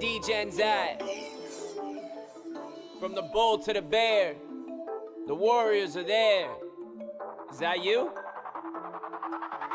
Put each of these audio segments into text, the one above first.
Degen's at. From the bull to the bear, the warriors are there. Is that you?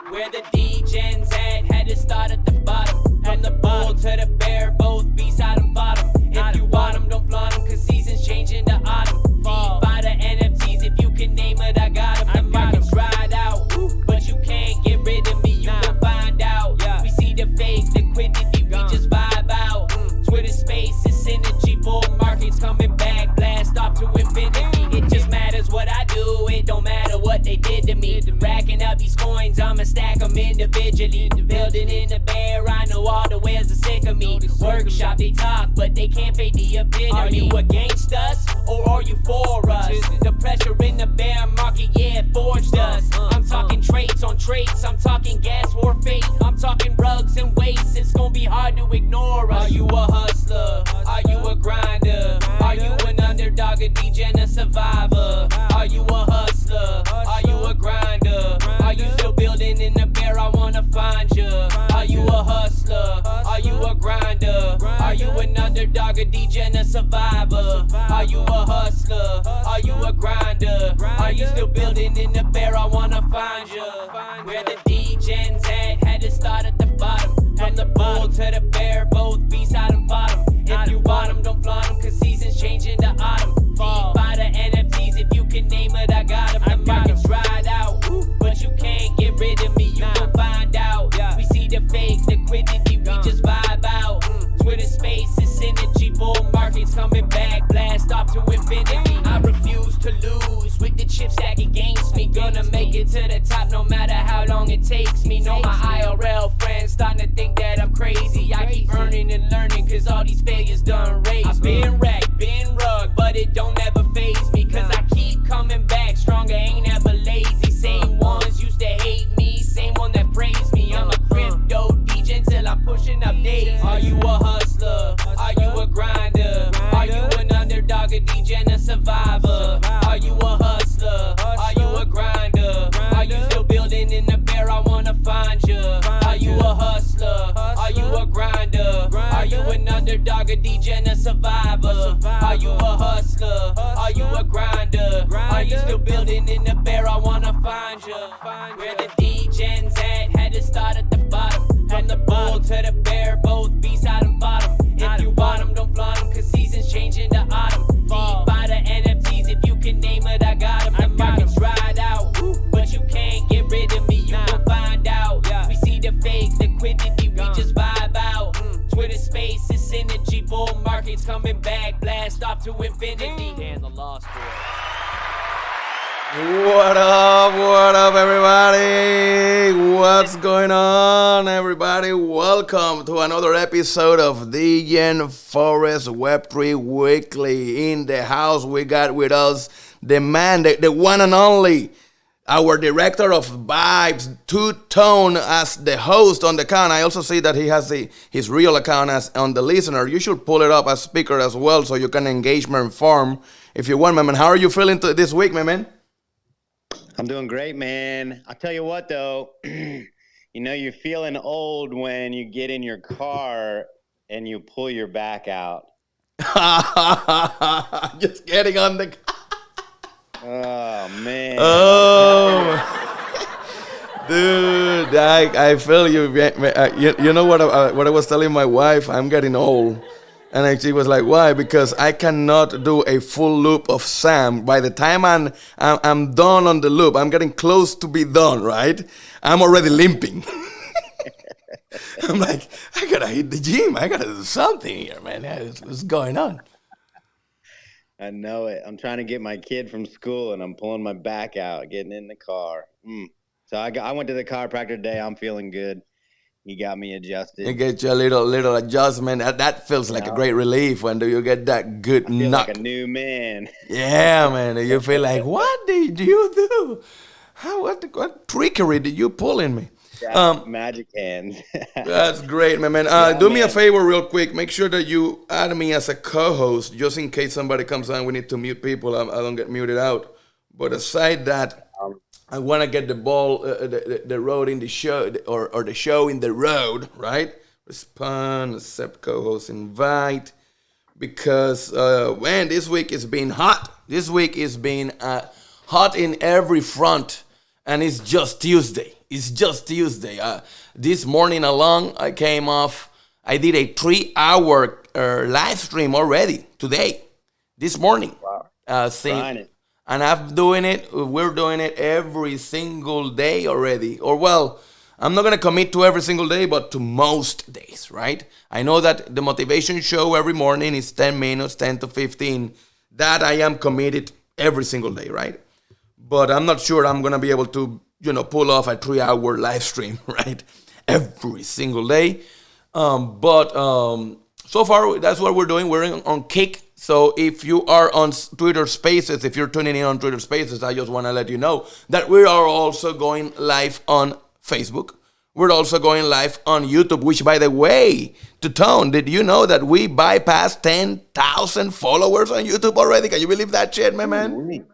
Where the Degen's at, had to start at the bottom. From the bull to the bear, both beside and bottom. If you want them, don't flaunt them, cause seasons change into autumn. Feed by the NFTs, if you can name it, I got them. The market's dried out, but you can't get rid of me, you can find out. We see the fake liquidity, we just vibe out. Twitter spaces, synergy, bull markets coming back, blast off to infinity. It just matters what I do, it don't matter what they did to me. Racking up these coins, I'ma stack them individually. Building in the bear, I know all the whales are sick of me. Workshop, they talk, but they can't fake the epitome. Are you against us, or are you for us? The pressure in the bear market, yeah, it forged us. I'm talking traits on traits, I'm talking gas war fate. I'm talking rugs and weights, it's gonna be hard to ignore us. Are you a hustler? Are you a grinder? Are you an underdog, a degen, a survivor? Are you a hustler? Are you a grinder? Are you still building in the bear? I wanna find you. Are you a hustler? Are you a grinder? Are you an underdog, a degen, a survivor? Are you a hustler? Are you a grinder? Are you still building in the bear? I wanna find you. Where the degens at, had to start at the bottom. From the bull to the bear, both beside and bottom. If you want them, don't flaunt them, cause seasons change into autumn. Feed by the NFTs, if you can name it, I got them. The market's dried out, but you can't get rid of me, you gon' find out. We see the fake liquidity, we just vibe out. Twitter spaces, synergy, bull markets coming back, blast off to infinity. I refuse to lose with the chip stack against me. Gonna make it to the top no matter how long it takes me. Know my IRL friends starting to think that I'm crazy. I keep earning and learning cause all these failures done raised. I've been wrecked, been rugged, but it don't ever faze me. Cause I keep coming back stronger, ain't ever lazy. Same ones used to hate me, same one that praised me. I'm a crypto degen till I'm pushing up days. Are you a hustler? Are you a grinder? Are you an underdog, a degen, a survivor? Are you a hustler? Are you a grinder? Are you still building in the bear? I wanna find you. Are you a hustler? Are you a grinder? Are you an underdog, a degen, a survivor? Are you a hustler? Are you a grinder? Are you still building in the bear? I wanna find you. Where the degens at, had to start at the bottom. From the bull to the bear, both beside and bottom. If you want them, don't flaunt them, cause seasons change into autumn. Feed by the NFTs, if you can name it, I got them. The market's dried out, but you can't get rid of me, you gon' find out. We see the fake liquidity, we just vibe out. Twitter spaces, synergy, bull markets coming back, blast off to infinity. Dan the Lost Boy. What up, everybody? What's going on, everybody? Welcome to another episode of Degen Forest Web3 Weekly. In the house, we got with us the man, the one and only, our director of vibes, Two Tone, as the host on the account. I also see that he has his real account as on the listener. You should pull it up as speaker as well, so you can engage more inform if you want, my man. How are you feeling this week, my man? I'm doing great, man. I'll tell you what, though. You know, you're feeling old when you get in your car and you pull your back out. Just getting on the... Oh, man. Oh, dude, I feel you. You know what I was telling my wife? I'm getting old. And she was like, why? Because I cannot do a full loop of Sam. By the time I'm done on the loop, I'm getting close to be done, right? I'm already limping. I'm like, I gotta hit the gym. I gotta do something here, man. What's going on? I know it. I'm trying to get my kid from school, and I'm pulling my back out, getting in the car. So I went to the chiropractor today. I'm feeling good. He got me adjusted. You get you a little adjustment. That feels like a great relief when you get that good knock. Like a new man. Yeah, man. You feel like, what did you do? What trickery did you pull in me? Yeah, magic hands. That's great, man. Do me a favor real quick. Make sure that you add me as a co-host, just in case somebody comes on. We need to mute people. I don't get muted out. But aside that, I want to get the ball, the road in the show, or the show in the road, right? respond, accept co-host invite. Because, man, this week has been hot. This week has been hot in every front. And it's just Tuesday. It's just Tuesday. This morning alone, I came off. I did a 3-hour live stream already today, this morning. Wow. And we're doing it every single day already. Or, well, I'm not going to commit to every single day, but to most days, right? I know that the motivation show every morning is 10 minutes, 10 to 15. That I am committed every single day, right? But I'm not sure I'm going to be able to, pull off a 3-hour live stream, right? Every single day. But so far, that's what we're doing. We're on Kick. So if you are on Twitter Spaces, if you're tuning in on Twitter Spaces, I just want to let you know that we are also going live on Facebook. We're also going live on YouTube, which, by the way, to Tone, did you know that we bypassed 10,000 followers on YouTube already? Can you believe that shit, my man?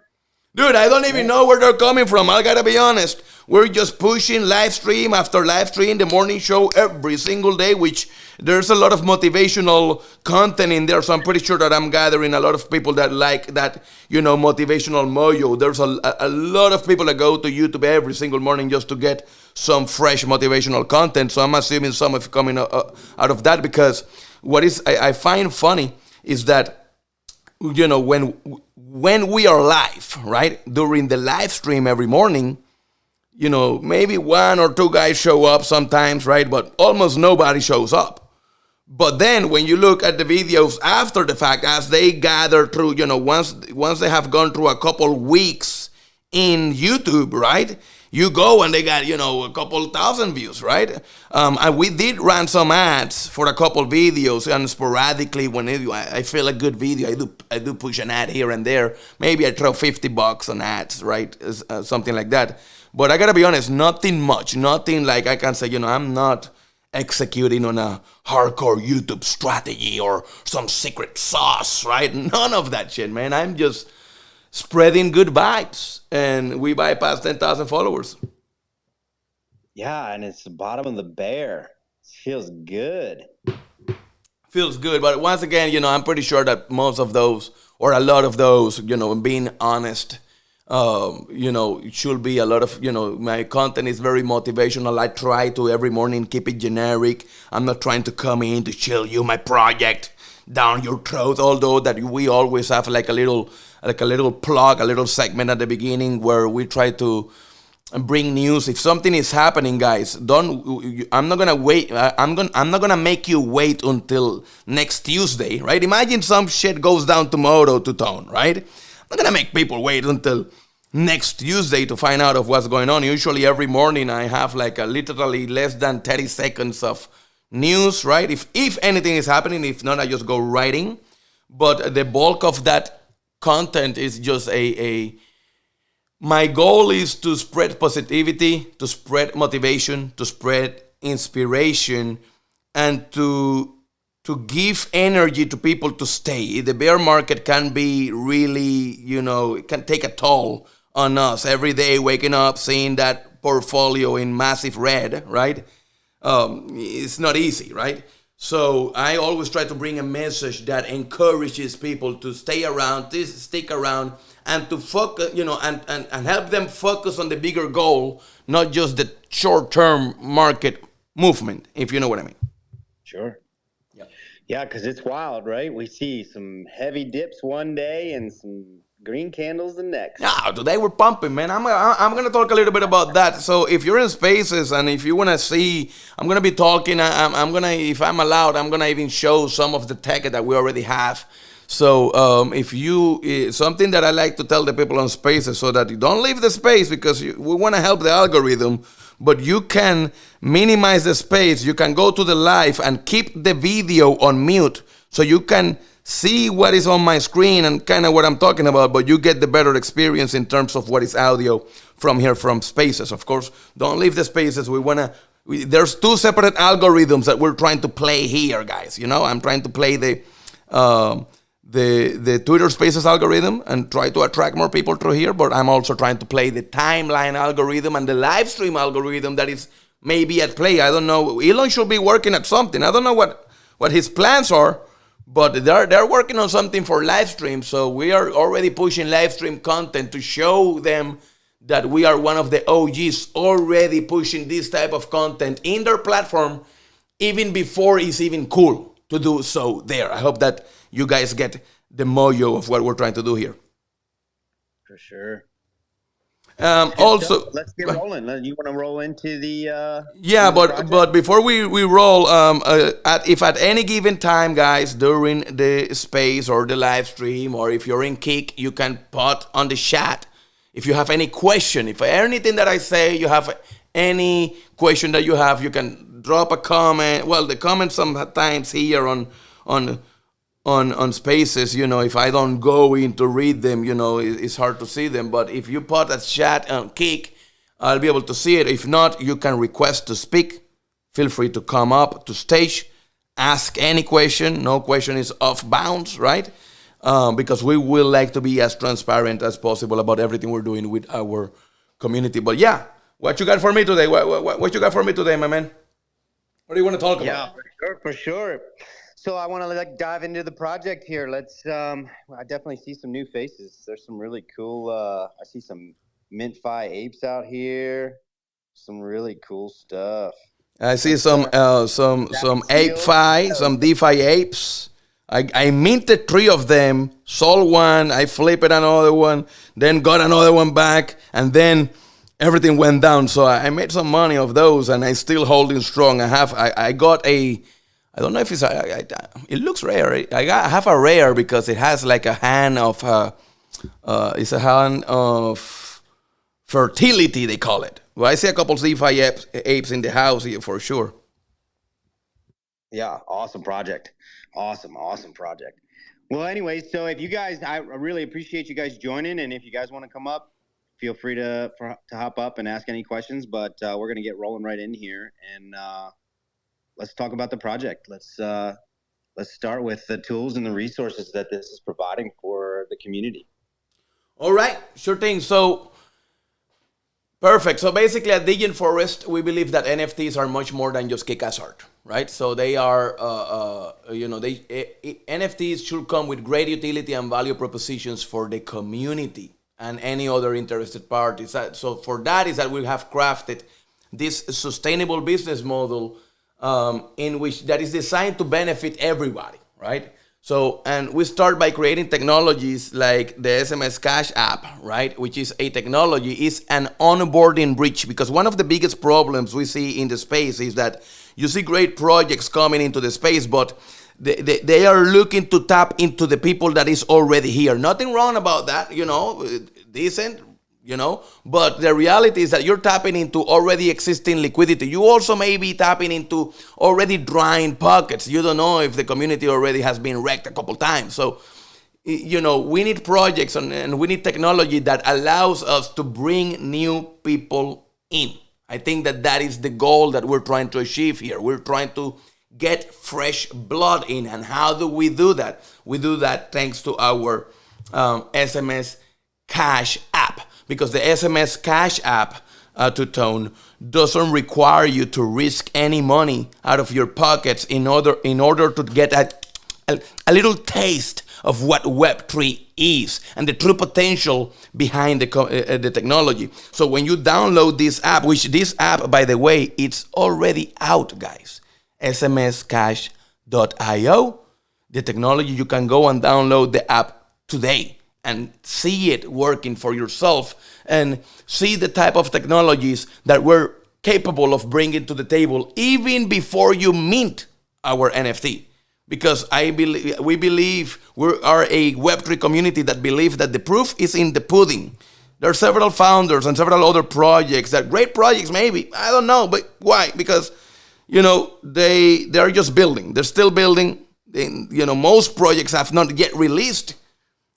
Dude, I don't even know where they're coming from. I gotta be honest. We're just pushing live stream after live stream, the morning show every single day, which there's a lot of motivational content in there. So I'm pretty sure that I'm gathering a lot of people that like that, motivational mojo. There's a lot of people that go to YouTube every single morning just to get some fresh motivational content. So I'm assuming some of coming out of that, because what is I find funny is that, when we are live, right, during the live stream every morning, maybe 1 or 2 guys show up sometimes, right, but almost nobody shows up. But then when you look at the videos after the fact, as they gather through, once they have gone through a couple weeks in YouTube, right, you go and they got, a couple thousand views, right? And we did run some ads for a couple videos, and sporadically when I feel a good video, I do push an ad here and there. Maybe I throw $50 on ads, right? Something like that. But I gotta be honest, nothing much, nothing like I can say, I'm not executing on a hardcore YouTube strategy or some secret sauce, right? None of that shit, man. I'm just spreading good vibes, and we bypassed 10,000 followers. Yeah, and it's the bottom of the bear. It feels good. Feels good, but once again, I'm pretty sure that most of those, or a lot of those, being honest, it should be a lot of, my content is very motivational. I try to every morning keep it generic. I'm not trying to come in to chill you my project down your throat, although that we always have like a little plug, a little segment at the beginning where we try to bring news. If something is happening, guys, I'm not gonna wait. I'm not gonna make you wait until next Tuesday, right? Imagine some shit goes down tomorrow to Tone, right? I'm not gonna make people wait until next Tuesday to find out of what's going on. Usually every morning I have like literally less than 30 seconds of news, right? If anything is happening, if not, I just go writing. But the bulk of that content is just my goal is to spread positivity, to spread motivation, to spread inspiration, and to give energy to people to stay. The bear market can be really, it can take a toll on us every day, waking up, seeing that portfolio in massive red, right? It's not easy, right? So I always try to bring a message that encourages people to stay around, to stick around, and to focus, and help them focus on the bigger goal, not just the short-term market movement, if you know what I mean. Sure. Yeah, because it's wild, right? We see some heavy dips one day and some green candles the next. Yeah, today we're pumping, man. I'm gonna talk a little bit about that. So if you're in Spaces and if you wanna see, I'm gonna be talking. I'm gonna, if I'm allowed, I'm gonna even show some of the tech that we already have. So if you, something that I like to tell the people on Spaces, so that you don't leave the space, because we want to help the algorithm, but you can minimize the space. You can go to the live and keep the video on mute, so you can see what is on my screen and kind of what I'm talking about, but you get the better experience in terms of what is audio from here, from Spaces. Of course, don't leave the Spaces. There's 2 separate algorithms that we're trying to play here, guys. I'm trying to play the Twitter Spaces algorithm and try to attract more people through here, but I'm also trying to play the timeline algorithm and the live stream algorithm that is maybe at play. I don't know. Elon should be working at something. I don't know what his plans are, but they're working on something for live stream. So we are already pushing live stream content to show them that we are one of the OGs already pushing this type of content in their platform, even before it's even cool to do so there. I hope that you guys get the mojo of what we're trying to do here. For sure. Also, let's get rolling. You want to roll into the yeah, project? but before we roll, if at any given time, guys, during the space or the live stream, or if you're in Kick, you can put on the chat if you have any question. If anything that I say, you have any question that you have, you can drop a comment. Well, the comments sometimes here on spaces, if I don't go in to read them, it's hard to see them. But if you put a chat on Kick, I'll be able to see it. If not, you can request to speak. Feel free to come up to stage, ask any question. No question is off bounds, right? Because we will like to be as transparent as possible about everything we're doing with our community. But yeah, what you got for me today? What you got for me today, my man? What do you want to talk about? Yeah, for sure. So I want to dive into the project here. Let's. I definitely see some new faces. There's some really cool. I see some Mint.fi apes out here. Some really cool stuff. I see some ape-fi, some DeFi apes. I minted 3 of them, sold one, I flipped another one, then got another one back, and then everything went down. So I made some money of those, and I'm still holding strong. I got a. I don't know if it looks rare. I have a rare because it has like a hand of, it's a hand of fertility, they call it. Well, I see a couple of DeFi apes in the house here for sure. Yeah, awesome project. Awesome project. Well, anyway, so if you guys, I really appreciate you guys joining, and if you guys want to come up, feel free to hop up and ask any questions, but we're going to get rolling right in here, and let's talk about the project. Let's start with the tools and the resources that this is providing for the community. All right, sure thing. So, perfect. So basically at Degen Forest, we believe that NFTs are much more than just kick-ass art, right? So they are, NFTs should come with great utility and value propositions for the community and any other interested parties. So for that is that we have crafted this sustainable business model in which that is designed to benefit everybody, right? So, and we start by creating technologies like the SMSCash app, right? Which is a technology, is an onboarding bridge, because one of the biggest problems we see in the space is that you see great projects coming into the space, but they are looking to tap into the people that is already here. Nothing wrong about that, decent, but the reality is that you're tapping into already existing liquidity. You also may be tapping into already drying pockets. You don't know if the community already has been wrecked a couple times. So, we need projects and we need technology that allows us to bring new people in. I think that is the goal that we're trying to achieve here. We're trying to get fresh blood in. And how do we do that? We do that thanks to our SMSCash app. Because the SMSCash app, to Tone, doesn't require you to risk any money out of your pockets in order to get a little taste of what Web3 is and the true potential behind the technology. So when you download this app, which this app, by the way, it's already out, guys, SMSCash.io, the technology, you can go and download the app today and see it working for yourself and see the type of technologies that we're capable of bringing to the table even before you mint our NFT. Because we believe we are a Web3 community that believes that the proof is in the pudding. There are several founders and several other projects, that great projects maybe, I don't know, but why? Because, they are just building. They're still building. Most projects have not yet released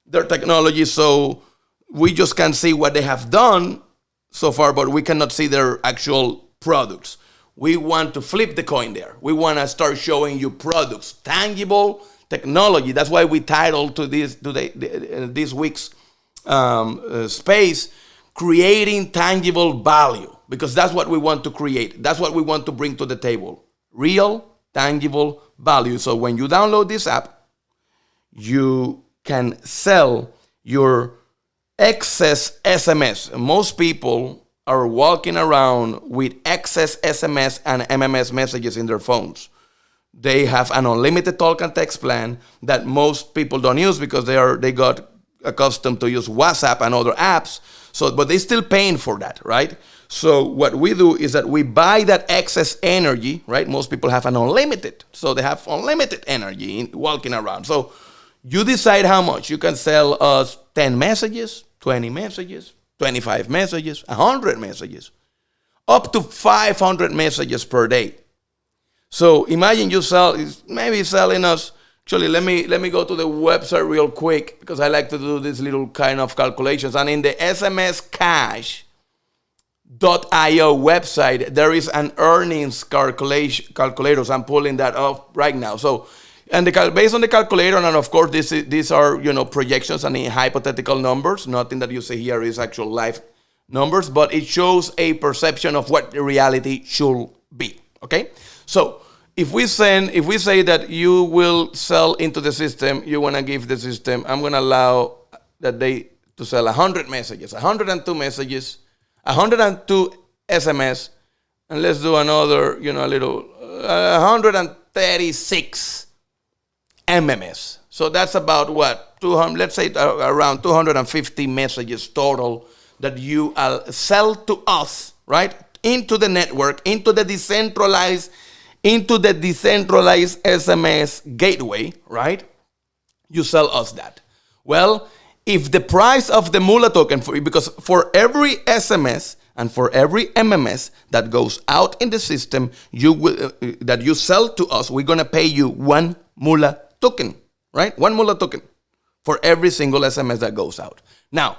their technology, so we just can see what they have done so far, but we cannot see their actual products. We want to flip the coin there. We want to start showing you products, tangible technology. That's why we titled to this week's space, Creating Tangible Value. because that's what we want to create. That's what we want to bring to the table. Real, tangible value. So when you download this app, you can sell your excess SMS. Most people are walking around with excess SMS and MMS messages in their phones. They have an unlimited talk and text plan that most people don't use because they got accustomed to use WhatsApp and other apps. So, but they're still paying for that, right? So what we do is that we buy that excess energy, right? Most people have an unlimited, so they have unlimited energy walking around. So you decide how much. You can sell us 10 messages, 20 messages, 25 messages, 100 messages, up to 500 messages per day. So imagine you maybe selling us. Actually, let me go to the website real quick because I like to do this little kind of calculations. And in the SMSCash.io website, there is an earnings calculator. So I'm pulling that up right now. So, and based on the calculator, and of course, these are projections and hypothetical numbers. Nothing that you see here is actual live numbers, but it shows a perception of what the reality should be. Okay, so if we say that you will sell into the system, you want to give the system, I'm going to allow that they to sell 100 messages, 102 messages, 102 SMS, and let's do another, a little 136 MMS. So that's about what 200. Let's say around 250 messages total that you sell to us, right, into the network, into the decentralized SMS gateway, right? You sell us that. Well, if the price of the Moola token, because for every SMS and for every MMS that goes out in the system, that you sell to us, we're gonna pay you one Moola token, right? One Moola token for every single SMS that goes out. Now,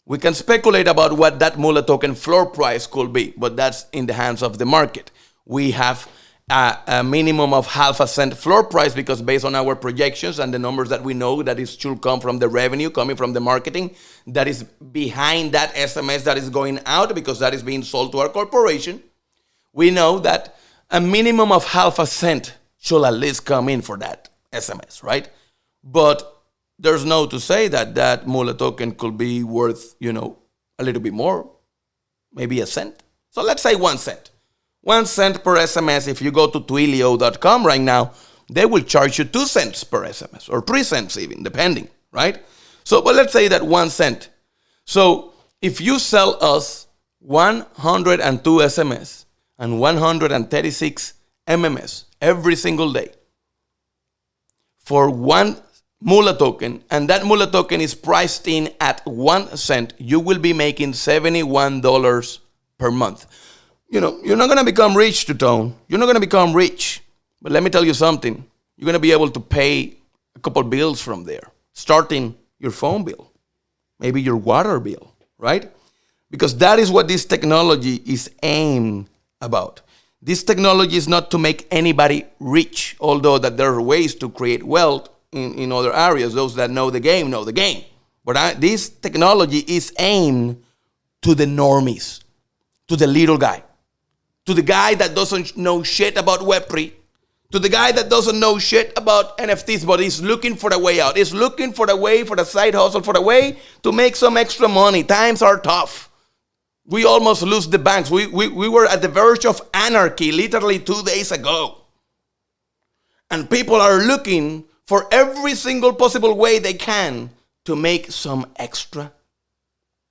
we can speculate about what that Moola token floor price could be, but that's in the hands of the market. We have a minimum of half a cent floor price because based on our projections and the numbers that we know that it should come from the revenue coming from the marketing that is behind that SMS that is going out because that is being sold to our corporation, we know that a minimum of half a cent should at least come in for that SMS, right? But there's no to say that that Moola token could be worth, a little bit more, maybe a cent. So let's say 1 cent. 1 cent per SMS. If you go to twilio.com right now, they will charge you 2 cents per SMS or 3 cents even, depending, right? So, but let's say that 1 cent. So if you sell us 102 SMS and 136 MMS every single day for 1 Moola token, and that Moola token is priced in at 1 cent, you will be making $71 per month. You're not going to become rich, Tutone. You're not going to become rich. But let me tell you something. You're going to be able to pay a couple bills from there, starting your phone bill, maybe your water bill, right? Because that is what this technology is aimed about. This technology is not to make anybody rich, although that there are ways to create wealth in other areas. Those that know the game know the game. But this technology is aimed to the normies, to the little guy, to the guy that doesn't know shit about Web3, to the guy that doesn't know shit about NFTs, but he's looking for a way out. He's looking for a way, for the side hustle, for a way to make some extra money. Times are tough. We almost lose the banks. We were at the verge of anarchy literally 2 days ago. And people are looking for every single possible way they can to make some extra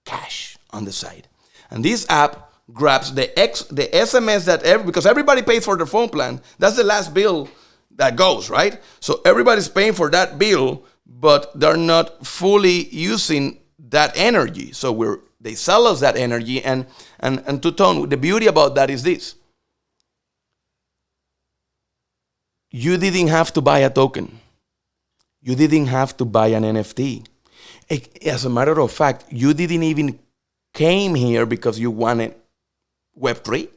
cash on the side. And this app grabs the SMS because everybody pays for their phone plan. That's the last bill that goes, right? So everybody's paying for that bill, but they're not fully using that energy. So they sell us that energy, and Tutone, the beauty about that is this. You didn't have to buy a token. You didn't have to buy an NFT. As a matter of fact, you didn't even came here because you wanted Web3.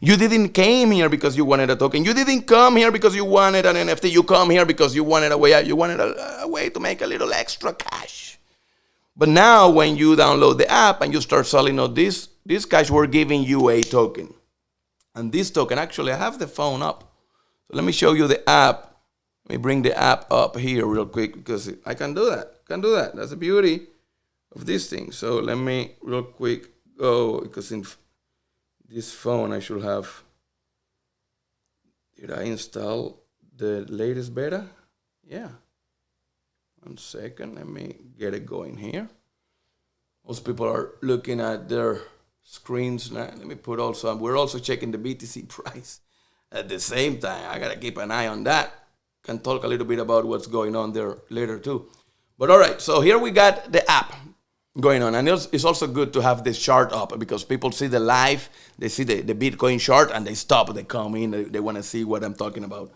You didn't came here because you wanted a token. You didn't come here because you wanted an NFT. You come here because you wanted a way out. You wanted a way to make a little extra cash. But now when you download the app and you start selling all these cash, we're giving you a token. And this token, actually, I have the phone up. So let me show you the app. Let me bring the app up here real quick because I can do that. That's the beauty of this thing. So let me real quick go, because in this phone I should have. Did I install the latest beta? Yeah. 1 second. Let me get it going here. Most people are looking at their screens now. Let me put also, we're also checking the BTC price at the same time. I gotta keep an eye on that. Can talk a little bit about what's going on there later too. But all right, so here we got the app going on. And it's also good to have this chart up because people see the live, they see the Bitcoin chart and they stop, they come in, they wanna see what I'm talking about.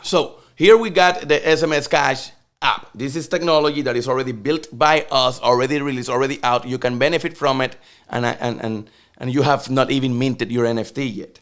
So here we got the SMSCash app. This is technology that is already built by us, already released, already out. You can benefit from it, and you have not even minted your NFT yet.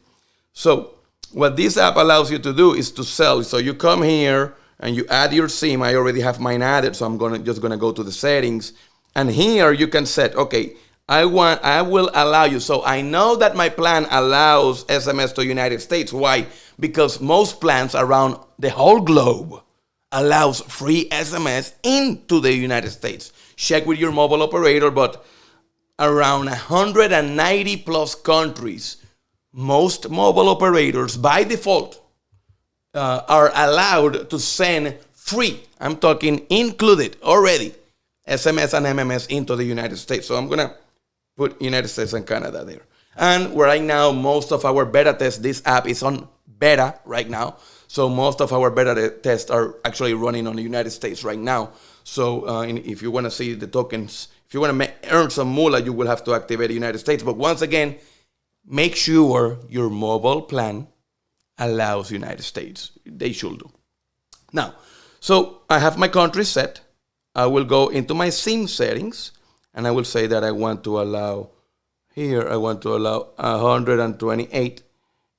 So what this app allows you to do is to sell. So you come here and you add your SIM. I already have mine added, so I'm just gonna go to the settings, and here you can set, okay, I will allow you. So I know that my plan allows SMS to United States. Why? Because most plans around the whole globe allows free SMS into the United States. Check with your mobile operator, but around 190 plus countries, most mobile operators by default are allowed to send free, I'm talking included already, SMS and MMS into the United States. So I'm gonna put United States and Canada there. And right now, most of our beta tests, this app is on beta right now. So most of our beta tests are actually running on the United States right now. So if you want to see the tokens, if you want to earn some Moola, you will have to activate the United States. But once again, make sure your mobile plan allows United States. They should do. Now, so I have my country set. I will go into my SIM settings, and I will say that I want to allow, here I want to allow 128,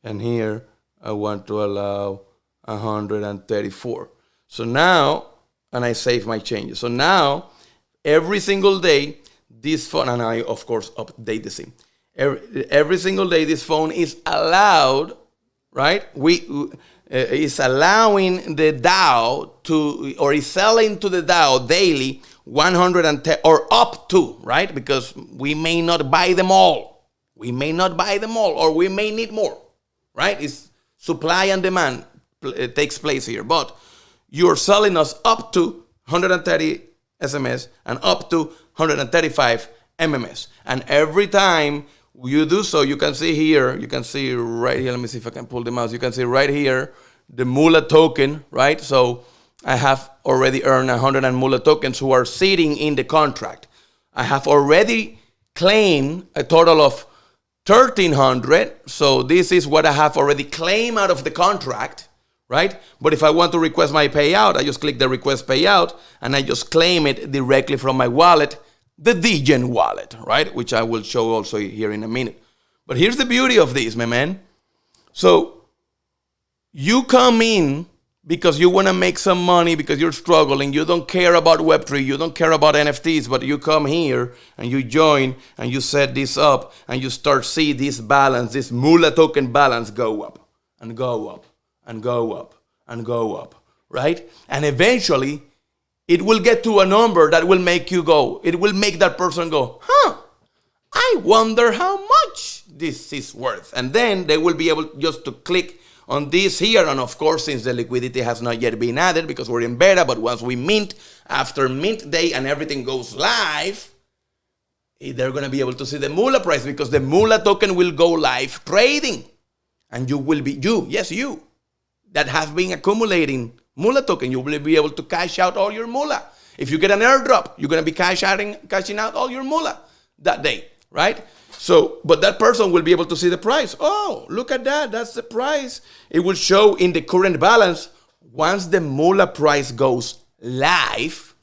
and here I want to allow 134. So now, and I save my changes. So now, every single day, this phone, and I, of course, update the SIM. Every single day, this phone is allowed, right? Is allowing the DAO to, or is selling to the DAO daily 110, or up to, right? Because we may not buy them all. We may not buy them all, or we may need more, right? It's supply and demand. It takes place here, but you're selling us up to 130 SMS and up to 135 MMS. And every time you do so, you can see here, you can see right here, let me see if I can pull the mouse. You can see right here, the Moola token, right? So I have already earned 100 Moola tokens who are sitting in the contract. I have already claimed a total of 1,300. So this is what I have already claimed out of the contract, right? But if I want to request my payout, I just click the request payout and I just claim it directly from my wallet, the Degen wallet, right? Which I will show also here in a minute. But here's the beauty of this, my man. So you come in because you want to make some money, because you're struggling, you don't care about Web3, you don't care about NFTs, but you come here and you join and you set this up and you start see this balance, this Moola token balance go up and go up and go up and go up, right? And eventually it will get to a number that will make you go, it will make that person go, I wonder how much this is worth. And then they will be able just to click on this here, and of course, since the liquidity has not yet been added because we're in beta, but once we mint, after mint day and everything goes live, they're going to be able to see the Moola price because the Moola token will go live trading. And you will be, you, that have been accumulating Moola token, you will be able to cash out all your Moola. If you get an airdrop, you're going to be cashing out all your Moola that day, right? So, but that person will be able to see the price. Oh, look at that. That's the price. It will show in the current balance. Once the Moola price goes live,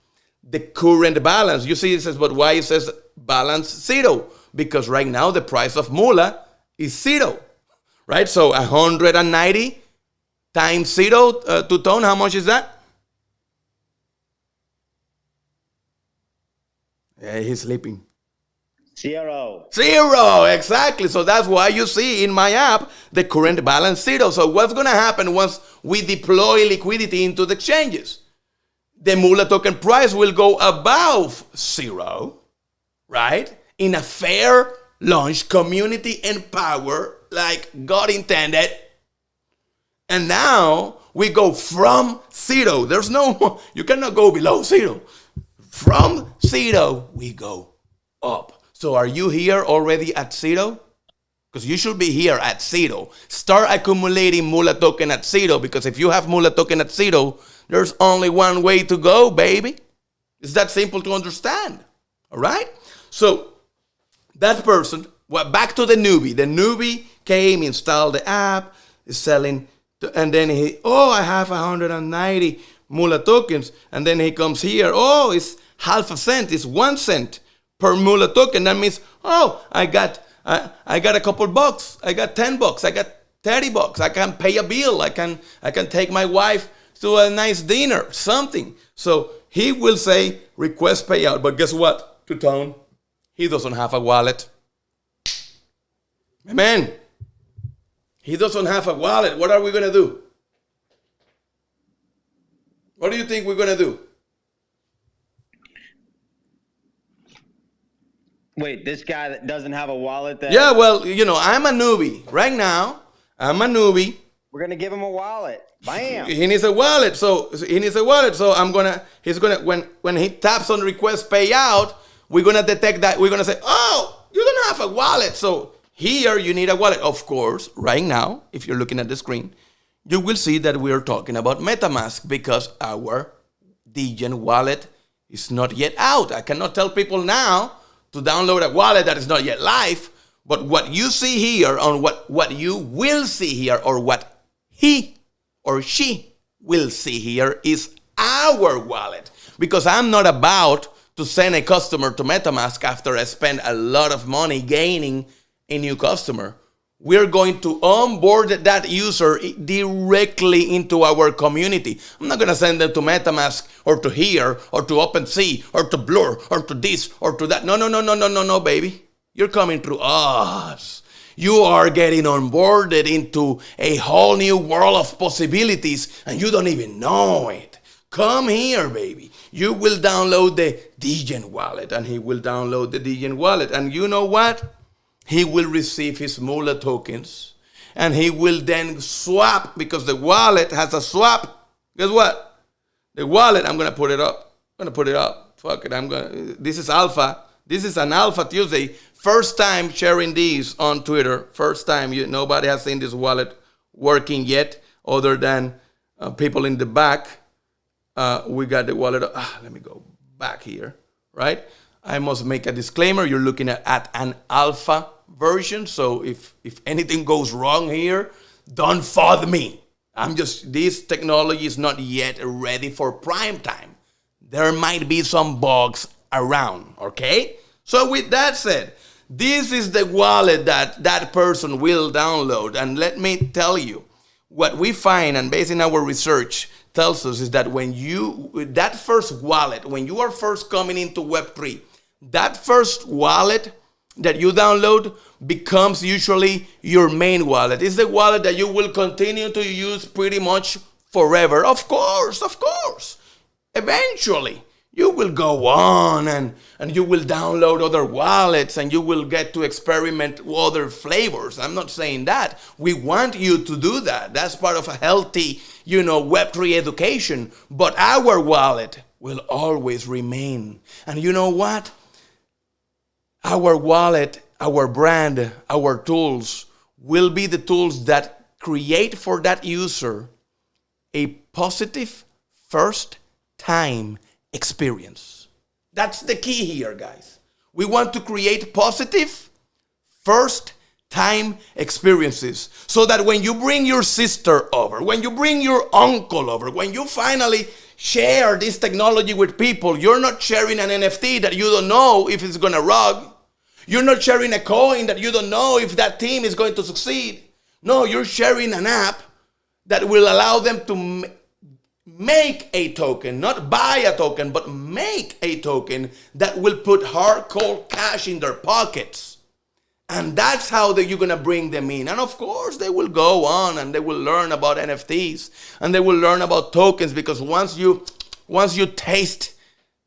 the current balance, you see it says, but why it says balance 0? Because right now the price of Moola is 0, right? So 190 times 0 to tone, how much is that? Yeah, he's sleeping. Zero, exactly. So that's why you see in my app the current balance zero. So what's going to happen once we deploy liquidity into the exchanges? The Moola token price will go above zero, right? In a fair launch, community empowered, like God intended. And now we go from zero. There's no, you cannot go below zero. From zero, we go up. So are you here already at zero? Because you should be here at zero. Start accumulating Moola token at zero, because if you have Moola token at zero, there's only one way to go, baby. It's that simple to understand. All right? So that person, well, back to the newbie. The newbie came, installed the app, is selling, and then I have 190 Moola tokens. And then he comes here, it's half a cent, it's 1 cent per Moola token. That means, I got a couple bucks, I got $10, I got $30. I can pay a bill. I can take my wife to a nice dinner, something. So he will say request payout. But guess what, Tutone? He doesn't have a wallet. Amen. He doesn't have a wallet. What are we gonna do? What do you think we're gonna do? Wait, this guy that doesn't have a wallet that... Yeah, well, I'm a newbie. Right now, I'm a newbie. We're going to give him a wallet. Bam. He needs a wallet. So when he taps on request payout, we're going to detect that. We're going to say, you don't have a wallet. So here you need a wallet. Of course, right now, if you're looking at the screen, you will see that we are talking about MetaMask, because our Degen wallet is not yet out. I cannot tell people now to download a wallet that is not yet live, but what you see here, on what you will see here, or what he or she will see here, is our wallet. Because I'm not about to send a customer to MetaMask after I spend a lot of money gaining a new customer. We're going to onboard that user directly into our community. I'm not going to send them to MetaMask or to here or to OpenSea or to Blur or to this or to that. No, baby. You're coming through us. You are getting onboarded into a whole new world of possibilities, and you don't even know it. Come here, baby. You will download the Degen wallet, and he will download the Degen wallet. And you know what? He will receive his Moola tokens, and he will then swap, because the wallet has a swap. Guess what? The wallet, I'm going to put it up. Fuck it. This is alpha. This is an Alpha Tuesday. First time sharing these on Twitter. First time. Nobody has seen this wallet working yet, other than people in the back. We got the wallet. Let me go back here, right? I must make a disclaimer. You're looking at an alpha version. So if anything goes wrong here, don't fault me. This technology is not yet ready for prime time. There might be some bugs around, okay? So with that said, this is the wallet that person will download. And let me tell you, what we find, and based on our research, tells us is that that first wallet, when you are first coming into Web3, that first wallet that you download becomes usually your main wallet. It's the wallet that you will continue to use pretty much forever. Of course. Eventually, you will go on and you will download other wallets, and you will get to experiment with other flavors. I'm not saying that. We want you to do that. That's part of a healthy, Web3 education. But our wallet will always remain. And you know what? Our wallet, our brand, our tools will be the tools that create for that user a positive first-time experience. That's the key here, guys. We want to create positive first-time experiences, so that when you bring your sister over, when you bring your uncle over, when you finally share this technology with people, you're not sharing an NFT that you don't know if it's going to rock. You're not sharing a coin that you don't know if that team is going to succeed. No, you're sharing an app that will allow them to make a token, not buy a token, but make a token that will put hard cold cash in their pockets. And that's how you're going to bring them in. And of course, they will go on and they will learn about NFTs and they will learn about tokens, because once you taste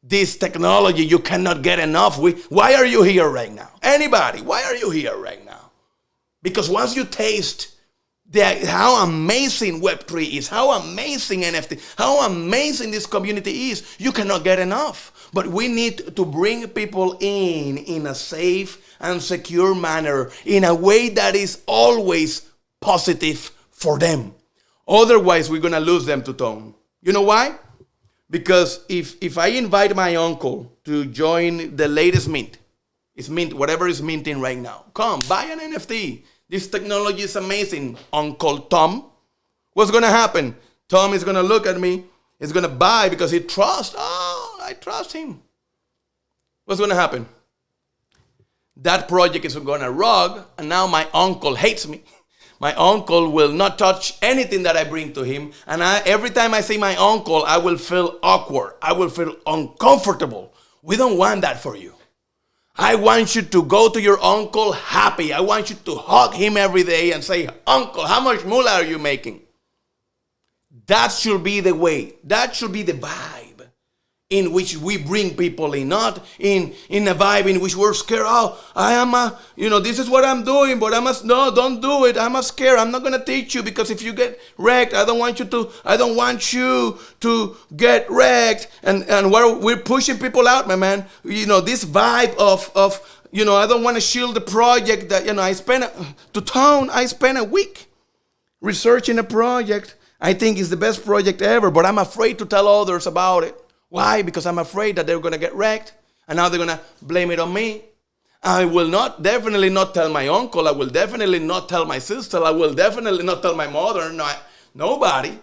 this technology, you cannot get enough. Why are you here right now? Anybody, why are you here right now? Because once you taste how amazing Web3 is, how amazing NFT, how amazing this community is, you cannot get enough. But we need to bring people in a safe and secure manner, in a way that is always positive for them. Otherwise, we're going to lose them to tone. You know why? Because if I invite my uncle to join the latest mint, it's mint, whatever is minting right now, come, buy an NFT. This technology is amazing, Uncle Tom. What's going to happen? Tom is going to look at me. He's going to buy because he trusts. Oh, I trust him. What's going to happen? That project is going to rug, and now my uncle hates me. My uncle will not touch anything that I bring to him. And every time I see my uncle, I will feel awkward. I will feel uncomfortable. We don't want that for you. I want you to go to your uncle happy. I want you to hug him every day and say, Uncle, how much moolah are you making? That should be the way. That should be the vibe in which we bring people in, not in a vibe in which we're scared. Oh, this is what I'm doing, but no, don't do it. I'm scared. I'm not going to teach you, because if you get wrecked, I don't want you to get wrecked. And we're pushing people out, my man. This vibe of I don't want to shield the project that, I spent a week researching a project I think is the best project ever, but I'm afraid to tell others about it. Why? Because I'm afraid that they're going to get wrecked, and now they're going to blame it on me. I will definitely not tell my uncle. I will definitely not tell my sister. I will definitely not tell my mother. No, nobody.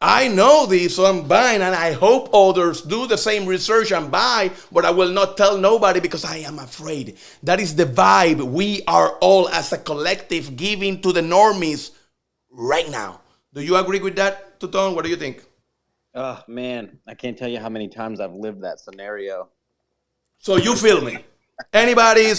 I know this, so I'm buying, and I hope others do the same research and buy, but I will not tell nobody because I am afraid. That is the vibe we are all as a collective giving to the normies right now. Do you agree with that, Tuton? What do you think? Oh, man, I can't tell you how many times I've lived that scenario. So you feel me? Anybody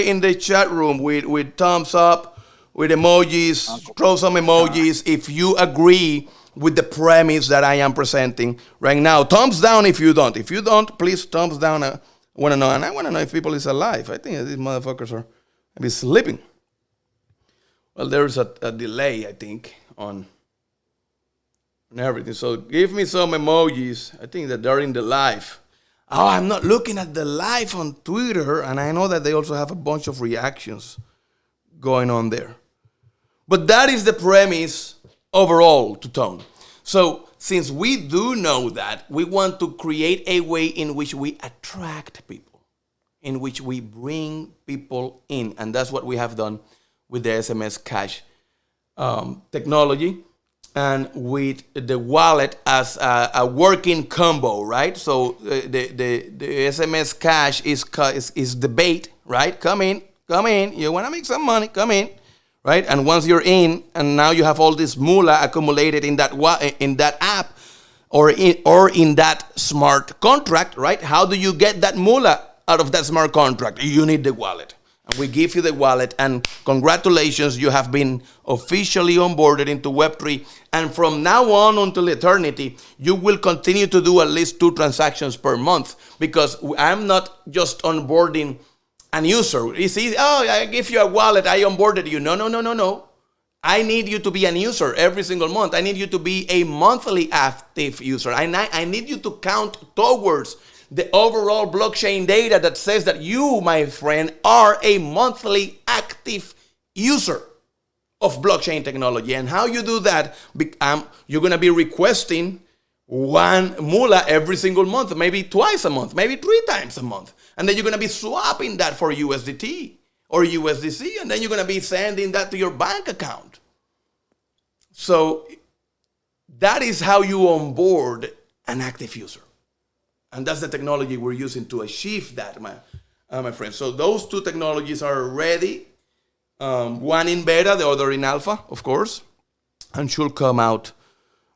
in the chat room with thumbs up, with emojis, throw some emojis if you agree with the premise that I am presenting right now. Thumbs down if you don't. If you don't, please thumbs down. I want to know. And I want to know if people is alive. I think these motherfuckers are maybe sleeping. Well, there's a delay, I think, on everything. So give me some emojis. I think that they're in the live. Oh, I'm not looking at the live on Twitter, and I know that they also have a bunch of reactions going on there. But that is the premise overall, to Tone. So since we do know that, we want to create a way in which we attract people, in which we bring people in. And that's what we have done with the SMSCash technology, and with the wallet as a working combo, right? So the SMSCash is the bait, right? Come in. You want to make some money? Come in, right? And once you're in, and now you have all this moolah accumulated in that app, or in that smart contract, right? How do you get that moolah out of that smart contract? You need the wallet. We give you the wallet, and congratulations, you have been officially onboarded into Web3. And from now on until eternity, you will continue to do at least 2 transactions per month, because I'm not just onboarding an user. It's easy. Oh, I give you a wallet, I onboarded you. No. I need you to be an user every single month. I need you to be a monthly active user. I need you to count towards the overall blockchain data that says that you, my friend, are a monthly active user of blockchain technology. And how you do that, you're going to be requesting 1 moolah every single month, maybe twice a month, maybe 3 times a month. And then you're going to be swapping that for USDT or USDC, and then you're going to be sending that to your bank account. So that is how you onboard an active user. And that's the technology we're using to achieve that, my friend. So those 2 technologies are ready. One in beta, the other in alpha, of course, and should come out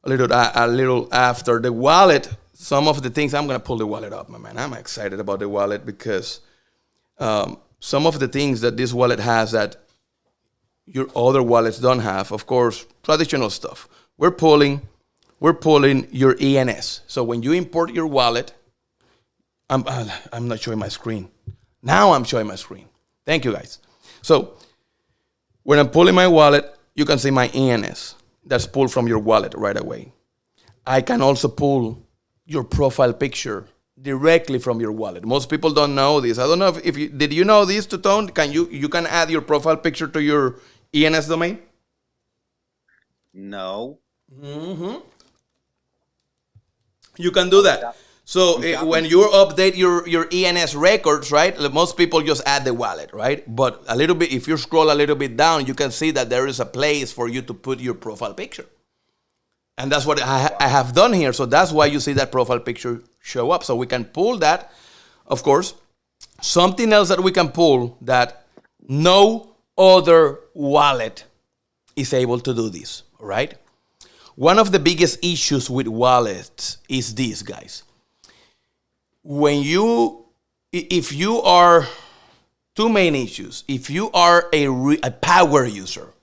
a little after the wallet. Some of the things, I'm going to pull the wallet up, my man. I'm excited about the wallet because some of the things that this wallet has that your other wallets don't have, of course, traditional stuff. We're pulling your ENS. So when you import your wallet, I'm not showing my screen. Now I'm showing my screen. Thank you, guys. So when I'm pulling my wallet, you can see my ENS. That's pulled from your wallet right away. I can also pull your profile picture directly from your wallet. Most people don't know this. I don't know if you did you know this, Tutone? You can add your profile picture to your ENS domain? No. Mm-hmm. You can do that. So when you update your ENS records, right? Most people just add the wallet, right? But a little bit, if you scroll a little bit down, you can see that there is a place for you to put your profile picture. And that's what I have done here. So that's why you see that profile picture show up. So we can pull that, of course. Something else that we can pull that no other wallet is able to do this, all right? One of the biggest issues with wallets is this, guys. If you are, two main issues. If you are a power user,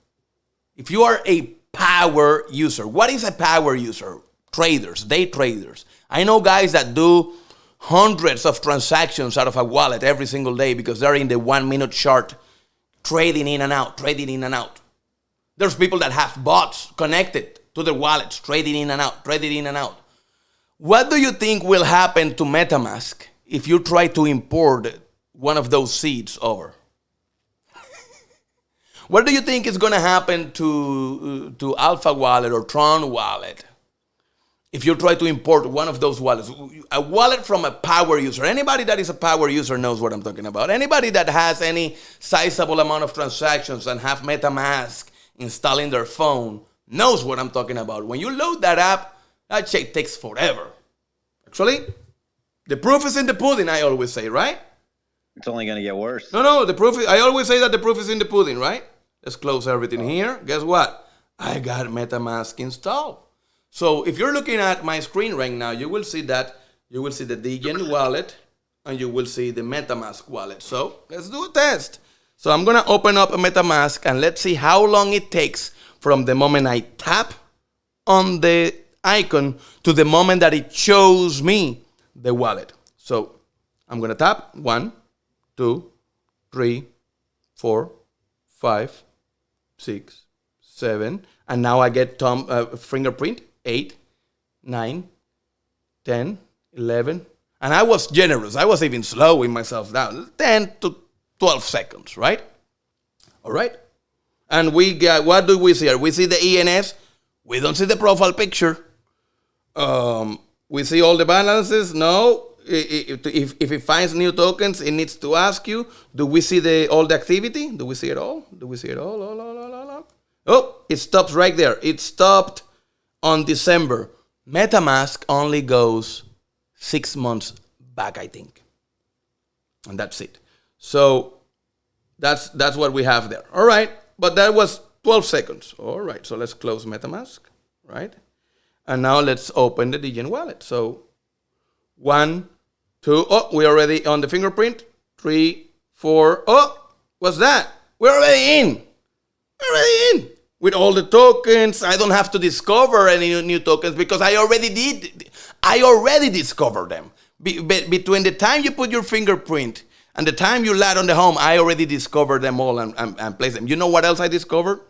what is a power user? Traders, day traders. I know guys that do hundreds of transactions out of a wallet every single day because they're in the 1 minute chart, trading in and out. There's people that have bots connected to their wallets, trading in and out. What do you think will happen to MetaMask if you try to import one of those seeds over? What do you think is going to happen to Alpha Wallet or Tron Wallet if you try to import one of those wallets? A wallet from a power user. Anybody that is a power user knows what I'm talking about. Anybody that has any sizable amount of transactions and have MetaMask installed in their phone knows what I'm talking about. When you load that app, that shit takes forever. Actually, the proof is in the pudding, I always say, right? It's only going to get worse. No, I always say that the proof is in the pudding, right? Let's close everything here. Guess what? I got MetaMask installed. So if you're looking at my screen right now, you will see the Degen wallet and you will see the MetaMask wallet. So let's do a test. So I'm going to open up a MetaMask and let's see how long it takes from the moment I tap on the icon to the moment that it shows me the wallet. So I'm going to tap 1, 2, 3, 4, 5, 6, 7. And now I get fingerprint. 8, 9, 10, 11. And I was generous. I was even slowing myself down. 10 to 12 seconds, right? All right. And we got, what do we see here? We see the ENS. We don't see the profile picture. We see all the balances. No. If it finds new tokens, it needs to ask you, do we see all the activity? Do we see it all? Oh, it stops right there. It stopped on December. MetaMask only goes 6 months back, I think. And that's it. So that's what we have there. All right. But that was 12 seconds. All right. So let's close MetaMask. Right. And now let's open the Degen wallet. So 1, 2. Oh, we're already on the fingerprint. 3, 4. Oh, what's that? We're already in. With all the tokens. I don't have to discover any new tokens because I already did. I already discovered them. Between the time you put your fingerprint and the time you land on the home, I already discovered them all and placed them. You know what else I discovered?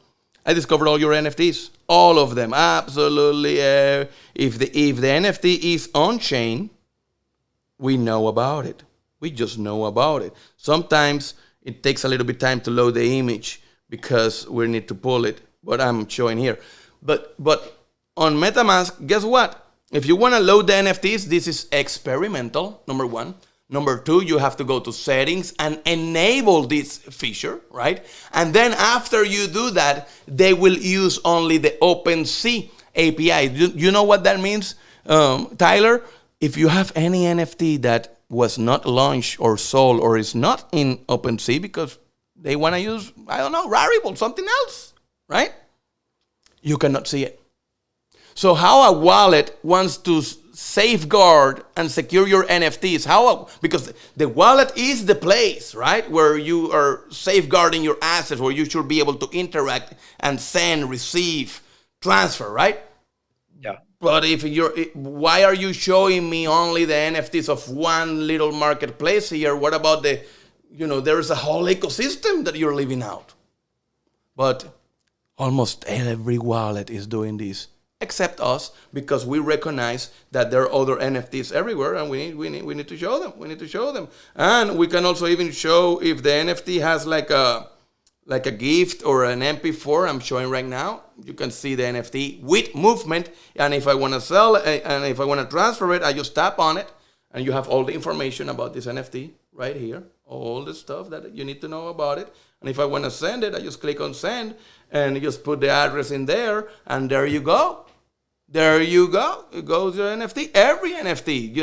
I discovered all your NFTs. All of them. Absolutely. If the NFT is on-chain, we know about it. We just know about it. Sometimes it takes a little bit time to load the image because we need to pull it. But I'm showing here. But on MetaMask, guess what? If you want to load the NFTs, this is experimental, number 1. Number 2, you have to go to settings and enable this feature, right? And then after you do that, they will use only the OpenSea API. You know what that means, Tyler? If you have any NFT that was not launched or sold or is not in OpenSea because they want to use, I don't know, Rarible, something else, right? You cannot see it. So how a wallet wants to safeguard and secure your NFTs? Because the wallet is the place, right, where you are safeguarding your assets, where you should be able to interact and send, receive, transfer, right? Yeah. But why are you showing me only the NFTs of one little marketplace here? What about there is a whole ecosystem that you're leaving out. But almost every wallet is doing this, except us, because we recognize that there are other NFTs everywhere, and we need to show them. We need to show them, and we can also even show if the NFT has like a gift or an MP4. I'm showing right now. You can see the NFT with movement, and if I want to sell it, and if I want to transfer it, I just tap on it, and you have all the information about this NFT right here, all the stuff that you need to know about it. And if I want to send it, I just click on send, and just put the address in there, and there you go. There you go. It goes your NFT. Every NFT,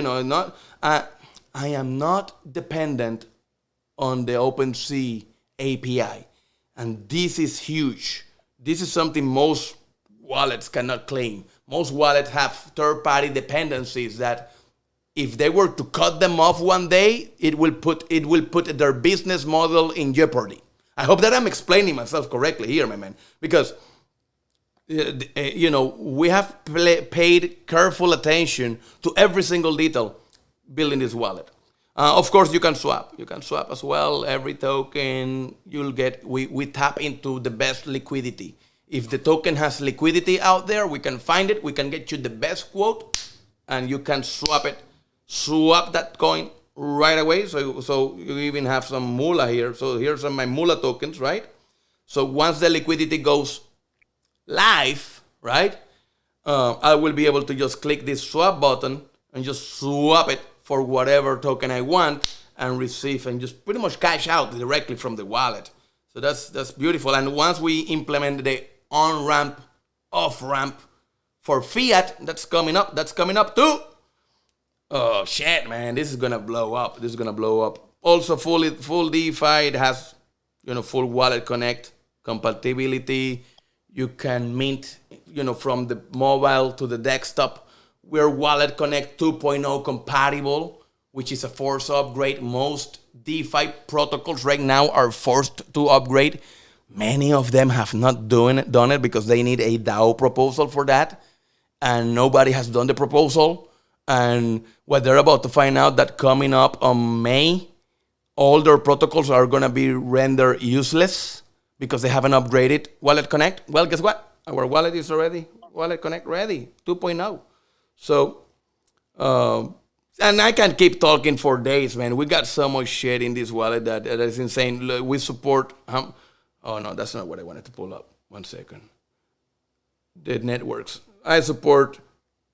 I am not dependent on the OpenSea API. And this is huge. This is something most wallets cannot claim. Most wallets have third-party dependencies that if they were to cut them off one day, it will put their business model in jeopardy. I hope that I'm explaining myself correctly here, my man, because we have paid careful attention to every single detail building this wallet. Of course, you can swap. You can swap as well. Every token you'll get, we tap into the best liquidity. If the token has liquidity out there, we can find it. We can get you the best quote, and you can swap that coin right away. So you even have some Moola here. So here's some of my Moola tokens, right? So once the liquidity goes live, right, I will be able to just click this swap button and just swap it for whatever token I want and receive and just pretty much cash out directly from the wallet. So that's beautiful. And once we implement the on-ramp, off-ramp for fiat, that's coming up too. Oh shit, man, this is gonna blow up. Also, full DeFi. It has, full wallet connect compatibility. You can mint, from the mobile to the desktop. We're Wallet Connect 2.0 compatible, which is a forced upgrade. Most DeFi protocols right now are forced to upgrade. Many of them have not done it because they need a DAO proposal for that, and nobody has done the proposal. And what they're about to find out that coming up on May, all their protocols are going to be rendered useless because they haven't upgraded Wallet Connect. Well, guess what? Our wallet is already Wallet Connect ready, 2.0. So, and I can keep talking for days, man. We got so much shit in this wallet that is insane. Look, we support... oh, no, that's not what I wanted to pull up. 1 second. The networks. I support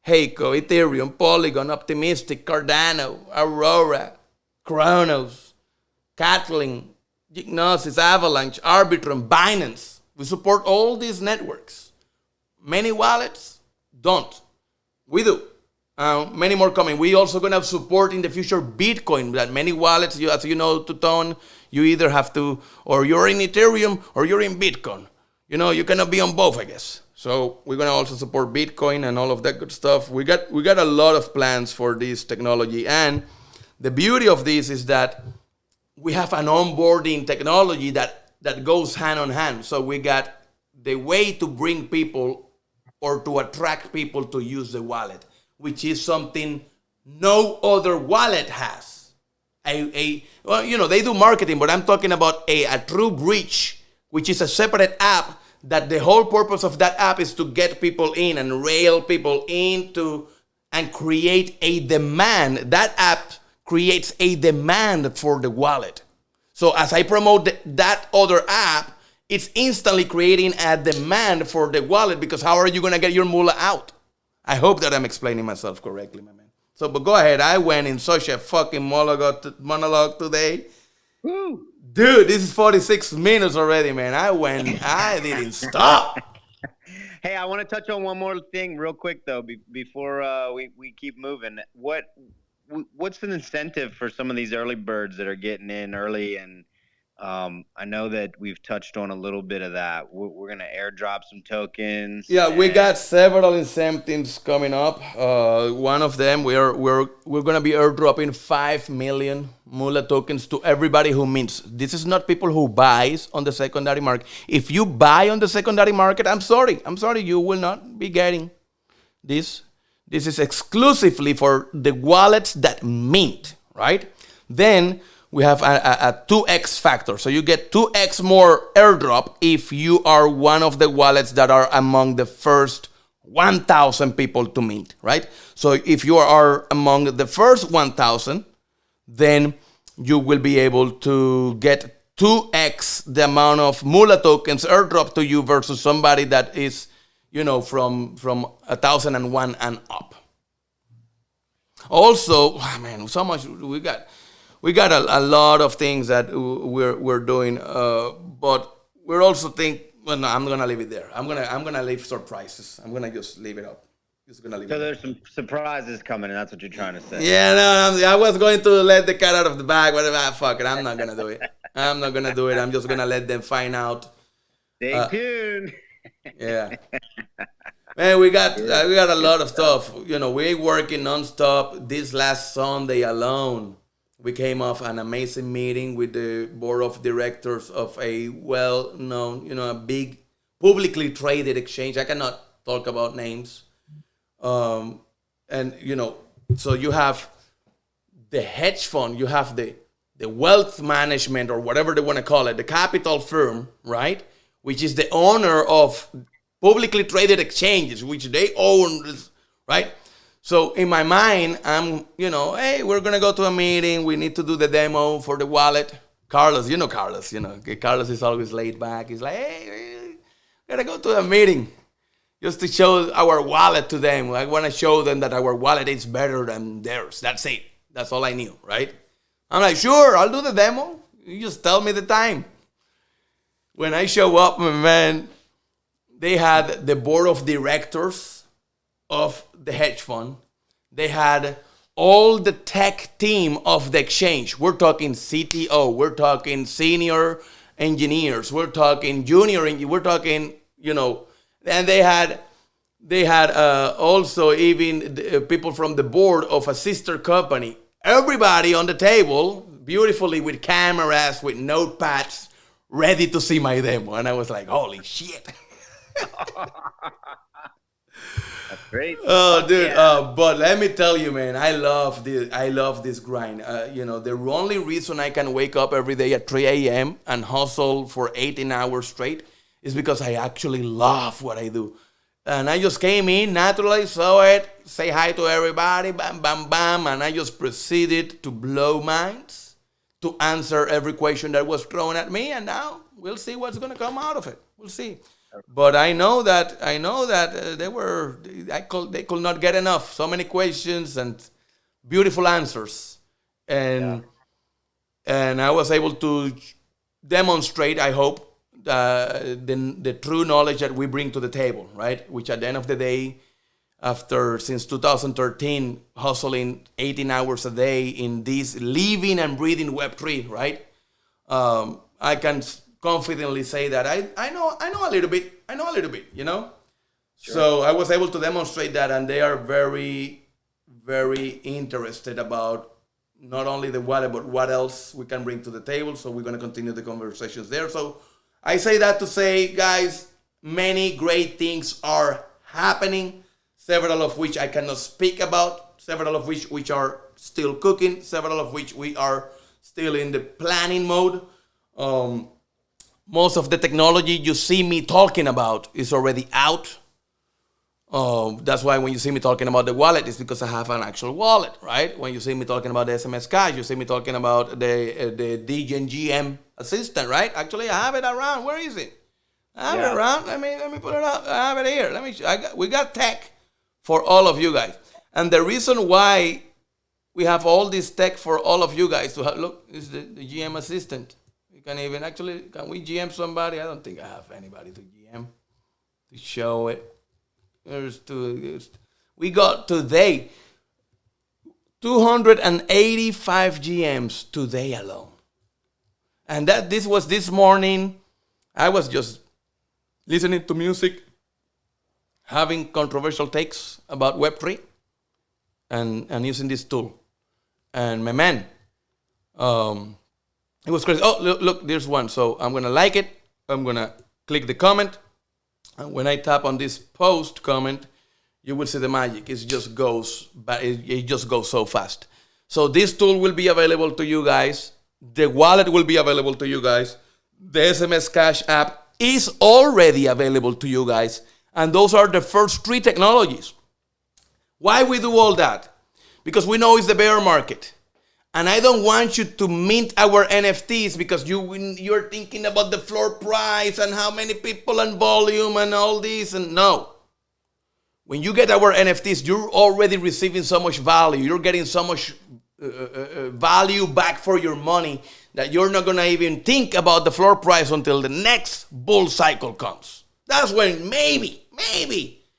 Heiko, Ethereum, Polygon, Optimistic, Cardano, Aurora, Kronos, Catling, Gnosis, Avalanche, Arbitrum, Binance. We support all these networks. Many wallets don't. We do. Many more coming. We also going to support in the future Bitcoin. That many wallets, as you know, Tuton, you either have to, or you're in Ethereum or you're in Bitcoin. You cannot be on both, I guess. So we're going to also support Bitcoin and all of that good stuff. We got a lot of plans for this technology. And the beauty of this is that we have an onboarding technology that goes hand on hand. So we got the way to bring people or to attract people to use the wallet, which is something no other wallet has. Well, they do marketing, but I'm talking about a true bridge, which is a separate app that the whole purpose of that app is to get people in and rail people into and create a demand. That app creates a demand for the wallet. So as I promote that other app, it's instantly creating a demand for the wallet, because how are you going to get your Moola out? I hope that I'm explaining myself correctly, my man. So, but go ahead. I went in such a fucking monologue today. Woo. Dude, this is 46 minutes already, man. I didn't stop. Hey, I want to touch on one more thing real quick, though, before we keep moving. What's an incentive for some of these early birds that are getting in early and I know that we've touched on a little bit of that. We're gonna airdrop some tokens. Yeah, we got several incentives coming up. One of them, we're gonna be airdropping 5 million Moola tokens to everybody who mints. This is not people who buys on the secondary market. If you buy on the secondary market, I'm sorry, you will not be getting this. This is exclusively for the wallets that mint, right? Then we have a 2x factor. So you get 2x more airdrop if you are one of the wallets that are among the first 1,000 people to mint, right? So if you are among the first 1,000, then you will be able to get 2x the amount of Moola tokens airdrop to you versus somebody that is, from 1,001 and up. Also, man, so much we got. We got a lot of things that we're doing, but we're also well, no, I'm gonna leave it there. I'm gonna leave surprises. I'm gonna just leave it up. Just gonna leave. So there's some surprises coming, and that's what you're trying to say. Yeah, no, I was going to let the cat out of the bag, but fuck it, I'm not gonna do it. I'm not gonna do it. I'm just gonna let them find out. Stay tuned. Yeah. Man, we got a lot of stuff. We're working nonstop. This last Sunday alone, we came off an amazing meeting with the board of directors of a well-known, a big publicly traded exchange. I cannot talk about names. So you have the hedge fund, you have the wealth management or whatever they want to call it, the capital firm, right? Which is the owner of publicly traded exchanges, which they own, right? So in my mind, I'm, hey, we're going to go to a meeting. We need to do the demo for the wallet. Carlos, Carlos is always laid back. He's like, hey, got to go to a meeting just to show our wallet to them. I want to show them that our wallet is better than theirs. That's it. That's all I knew, right? I'm like, sure, I'll do the demo. You just tell me the time. When I show up, man, they had the board of directors of the hedge fund. They had all the tech team of the exchange. We're talking CTO. We're talking senior engineers. We're talking junior engineers. We're talking, and they had also even people from the board of a sister company. Everybody on the table, beautifully with cameras, with notepads, ready to see my demo. And I was like, holy shit. That's great. Oh, dude. Yeah. But let me tell you, man, I love this grind. The only reason I can wake up every day at 3 a.m. and hustle for 18 hours straight is because I actually love what I do. And I just came in naturally, saw it, say hi to everybody, bam, bam, bam, and I just proceeded to blow minds, to answer every question that was thrown at me, and now we'll see what's going to come out of it. We'll see. But I know that they could not get enough. So many questions and beautiful answers, and I was able to demonstrate, I hope, the true knowledge that we bring to the table, right? Which at the end of the day, since 2013, hustling 18 hours a day in this living and breathing Web3, right? I can confidently say that I know a little bit. Sure. So I was able to demonstrate that, and they are very, very interested about not only the wallet, but what else we can bring to the table. So we're going to continue the conversations there. So I say that to say, guys, many great things are happening, several of which I cannot speak about, several of which are still cooking, several of which we are still in the planning mode. Most of the technology you see me talking about is already out. That's why when you see me talking about the wallet, it's because I have an actual wallet, right? When you see me talking about the SMSCash, you see me talking about the Degen GM assistant, right? Actually, I have it around. Where is it? I have it around. Let me put it up. I have it here. We got tech for all of you guys. And the reason why we have all this tech for all of you guys to have, look, is the GM assistant. You can even can we GM somebody? I don't think I have anybody to GM to show it. We got today 285 GMs today alone. And this was this morning. I was just listening to music, having controversial takes about Web3, and using this tool. And my man, it was crazy. Oh, look, there's one. So I'm gonna like it. I'm gonna click the comment, and when I tap on this post comment, you will see the magic. It just goes, but it just goes so fast. So this tool will be available to you guys. The wallet will be available to you guys. The SMSCash app is already available to you guys. And those are the first three technologies. Why we do all that? Because we know it's the bear market. And I don't want you to mint our NFTs because you're thinking about the floor price and how many people and volume and all this. And no. When you get our NFTs, you're already receiving so much value. You're getting so much value back for your money that you're not going to even think about the floor price until the next bull cycle comes. That's when maybe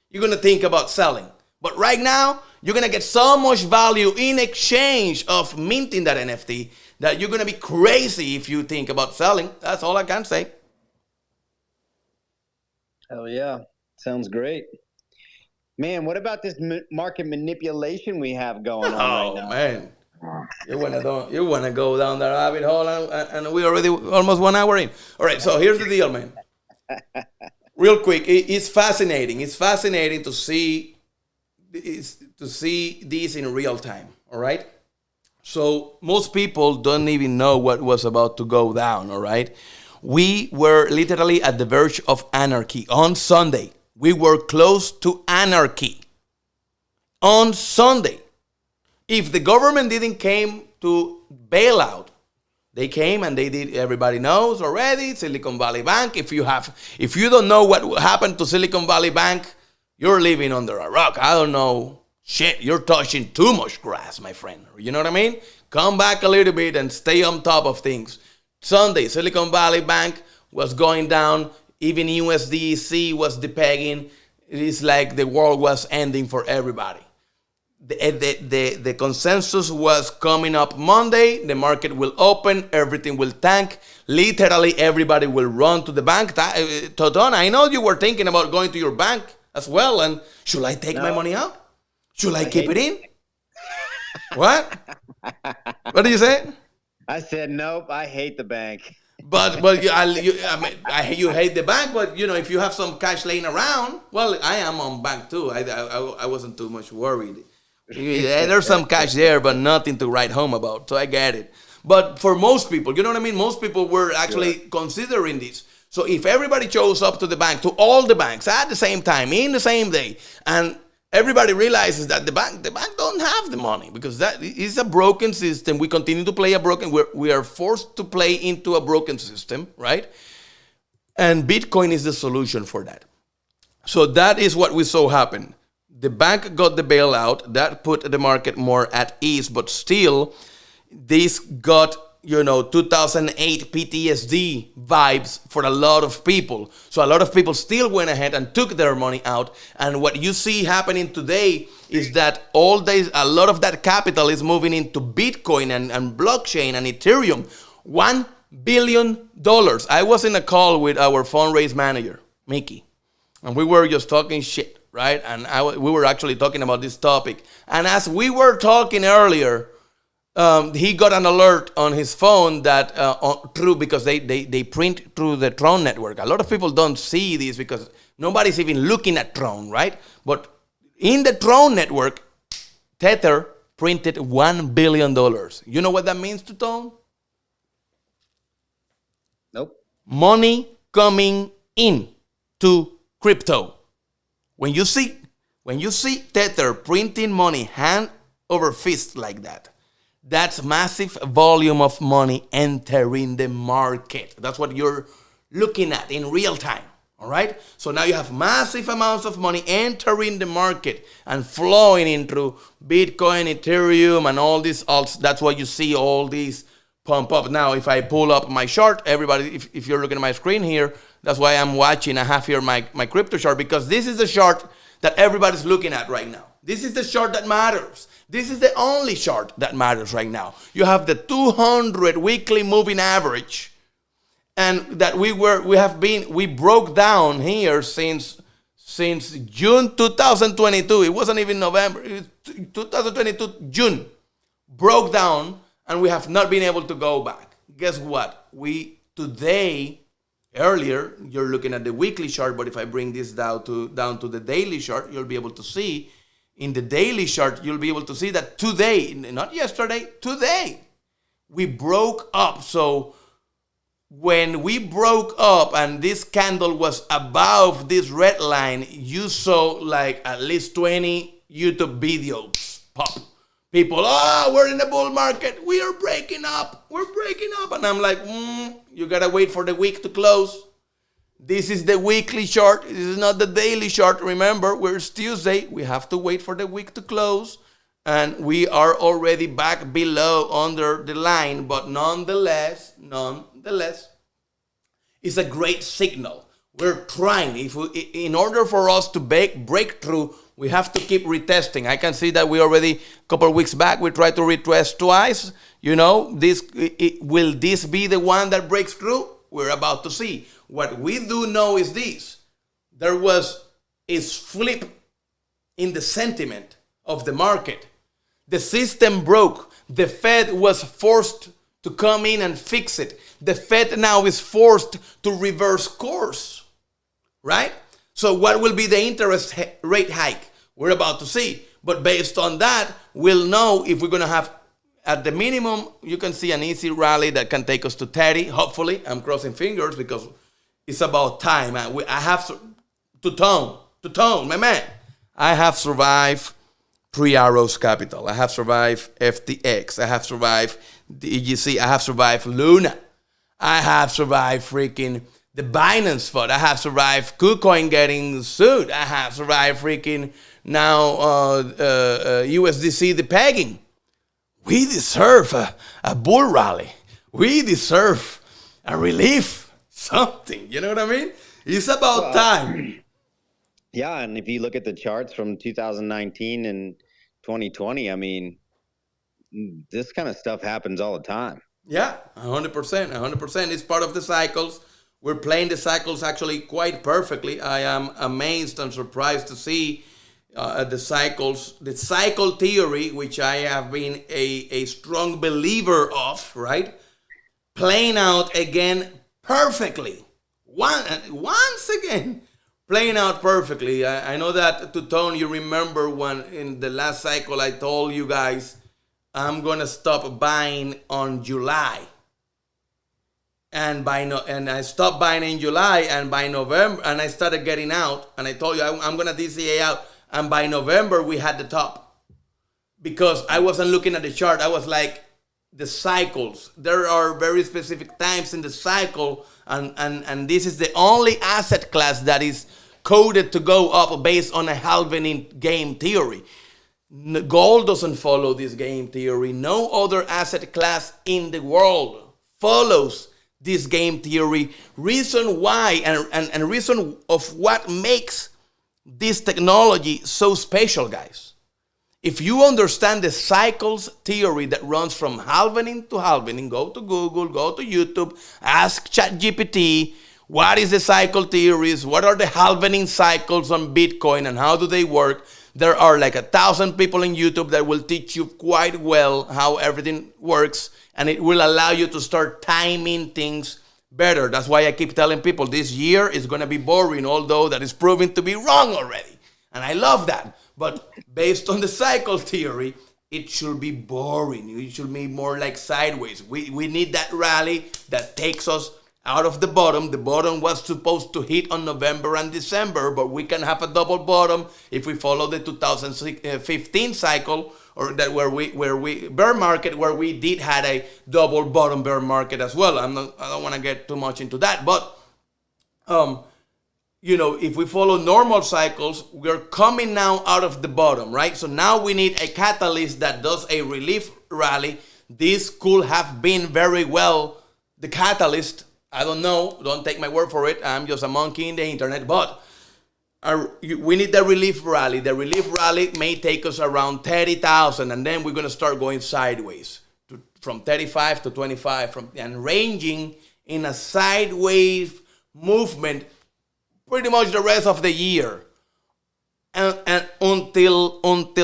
you're going to think about selling. But right now, you're going to get so much value in exchange of minting that NFT that you're going to be crazy if you think about selling. That's all I can say. Hell yeah. Sounds great. Man, what about this market manipulation we have going on right now? Oh, man. You wanna go down the rabbit hole, and we already almost 1 hour in. All right, so here's the deal, man. Real quick, it's fascinating. It's fascinating to see this in real time. All right. So most people don't even know what was about to go down. All right. We were literally at the verge of anarchy on Sunday. We were close to anarchy on Sunday. If the government didn't came to bail out, they came and they did, everybody knows already, Silicon Valley Bank. If you don't know what happened to Silicon Valley Bank, you're living under a rock. I don't know. Shit, you're touching too much grass, my friend. You know what I mean? Come back a little bit and stay on top of things. Sunday, Silicon Valley Bank was going down. Even USDC was depegging. It is like the world was ending for everybody. The consensus was coming up Monday. The market will open. Everything will tank. Literally, everybody will run to the bank. Toton, I know you were thinking about going to your bank as well. And should I take my money out? Should I keep it in? What? What did you say? I said, nope, I hate the bank. But you hate the bank, but if you have some cash laying around, well, I am on bank too. I wasn't too much worried. There's some cash there, but nothing to write home about. So I get it. But for most people, you know what I mean? Most people were actually considering this. So if everybody shows up to the bank, to all the banks at the same time, in the same day, and everybody realizes that the bank don't have the money because that is a broken system. We continue to play we are forced to play into a broken system, right? And Bitcoin is the solution for that. So that is what we saw happen. The bank got the bailout. That put the market more at ease, but still, this got 2008 PTSD vibes for a lot of people. So a lot of people still went ahead and took their money out. And what you see happening today is that a lot of that capital is moving into Bitcoin and blockchain and Ethereum. $1 billion. I was in a call with our fundraise manager, Mickey, and we were just talking shit, right? And we were actually talking about this topic. And as we were talking earlier, he got an alert on his phone that because they print through the Tron network. A lot of people don't see this because nobody's even looking at Tron, right? But in the Tron network, Tether printed $1 billion. You know what that means to Tron? Nope. Money coming in to crypto. When you see Tether printing money hand over fist like that, that's massive volume of money entering the market. That's what you're looking at in real time. All right? So now you have massive amounts of money entering the market and flowing into Bitcoin, Ethereum, and all these alts. That's why you see all these pump up. Now, if I pull up my chart, everybody, if you're looking at my screen here, that's why I'm watching. I have here my crypto chart, because this is the chart that everybody's looking at right now. This is the chart that matters. This is the only chart that matters right now. You have the 200 weekly moving average and that we broke down here since June 2022. It wasn't even November. It was 2022 June. Broke down, and we have not been able to go back. Guess what? Today, earlier, you're looking at the weekly chart, but if I bring this down to the daily chart, you'll be able to see in the daily chart, you'll be able to see that today, not yesterday, today, we broke up. So when we broke up and this candle was above this red line, you saw like at least 20 YouTube videos pop. People, we're in the bull market. We are breaking up. We're breaking up. And I'm like, you got to wait for the week to close. This is the weekly chart. This is not the daily chart. Remember, it's Tuesday. We have to wait for the week to close. And we are already back below under the line. But nonetheless, it's a great signal. We're trying. In order for us to break through, we have to keep retesting. I can see that we already, a couple of weeks back, we tried to retest twice. Will this be the one that breaks through? We're about to see. What we do know is this. There was a flip in the sentiment of the market. The system broke. The Fed was forced to come in and fix it. The Fed now is forced to reverse course, right? So what will be the interest rate hike? We're about to see. But based on that, we'll know if we're going to have, at the minimum, you can see an easy rally that can take us to 30. Hopefully, I'm crossing fingers because it's about time. I have to tone, my man. I have survived 3 Arrows Capital. I have survived FTX. I have survived DGC. I have survived Luna. I have survived freaking the Binance Fund. I have survived KuCoin getting sued. I have survived freaking now USDC, the pegging. We deserve a bull rally. We deserve a relief. Something, you know what I mean? It's about time. Yeah, and if you look at the charts from 2019 and 2020, I mean, this kind of stuff happens all the time. Yeah, 100%. It's part of the cycles. We're playing the cycles actually quite perfectly. I am amazed and surprised to see the cycles, the cycle theory, which I have been a strong believer of, right? Playing out again perfectly. Once again, playing out perfectly. I know that, to Tone, you remember when in the last cycle I told you guys I'm going to stop buying on July. And I stopped buying in July, and by November, and I started getting out, and I told you I'm going to DCA out, and by November we had the top. Because I wasn't looking at the chart. I was like, the cycles. There are very specific times in the cycle, and this is the only asset class that is coded to go up based on a halving game theory. Gold doesn't follow this game theory. No other asset class in the world follows this game theory. Reason why and reason of what makes this technology so special, guys. If you understand the cycles theory that runs from halvening to halvening, go to Google, go to YouTube, ask ChatGPT, what is the cycle theories? What are the halvening cycles on Bitcoin and how do they work? There are like 1,000 people in YouTube that will teach you quite well how everything works, and it will allow you to start timing things better. That's why I keep telling people this year is going to be boring, although that is proven to be wrong already. And I love that. But based on the cycle theory, it should be boring. It should be more like sideways. We need that rally that takes us out of the bottom. The bottom was supposed to hit on November and December, but we can have a double bottom if we follow the 2015 cycle, or that where we bear market, where we did had a double bottom bear market as well. I don't want to get too much into that, but if we follow normal cycles, we're coming now out of the bottom, right? So now we need a catalyst that does a relief rally. This could have been very well the catalyst. I don't know. Don't take my word for it. I'm just a monkey in the internet. But we need the relief rally. The relief rally may take us around 30,000, and then we're going to start going sideways from 35 to 25, and ranging in a sideways movement pretty much the rest of the year. And until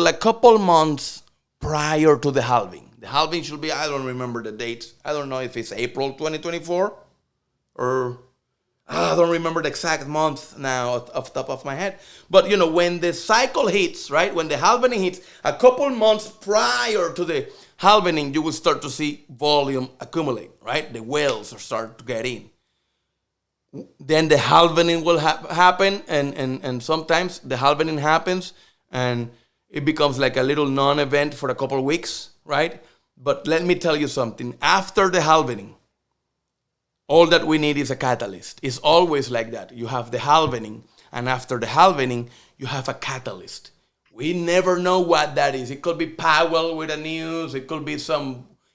a couple months prior to the halving. The halving should be, I don't remember the dates. I don't know if it's April 2024 or I don't remember the exact month now off the top of my head. But when the cycle hits, right? When the halving hits, a couple months prior to the halving, you will start to see volume accumulate, right? The whales start to get in. Then the halving will happen, and sometimes the halving happens, and it becomes like a little non-event for a couple of weeks, right? But let me tell you something. After the halving, all that we need is a catalyst. It's always like that. You have the halving, and after the halving, you have a catalyst. We never know what that is. It could be Powell with the news. It could be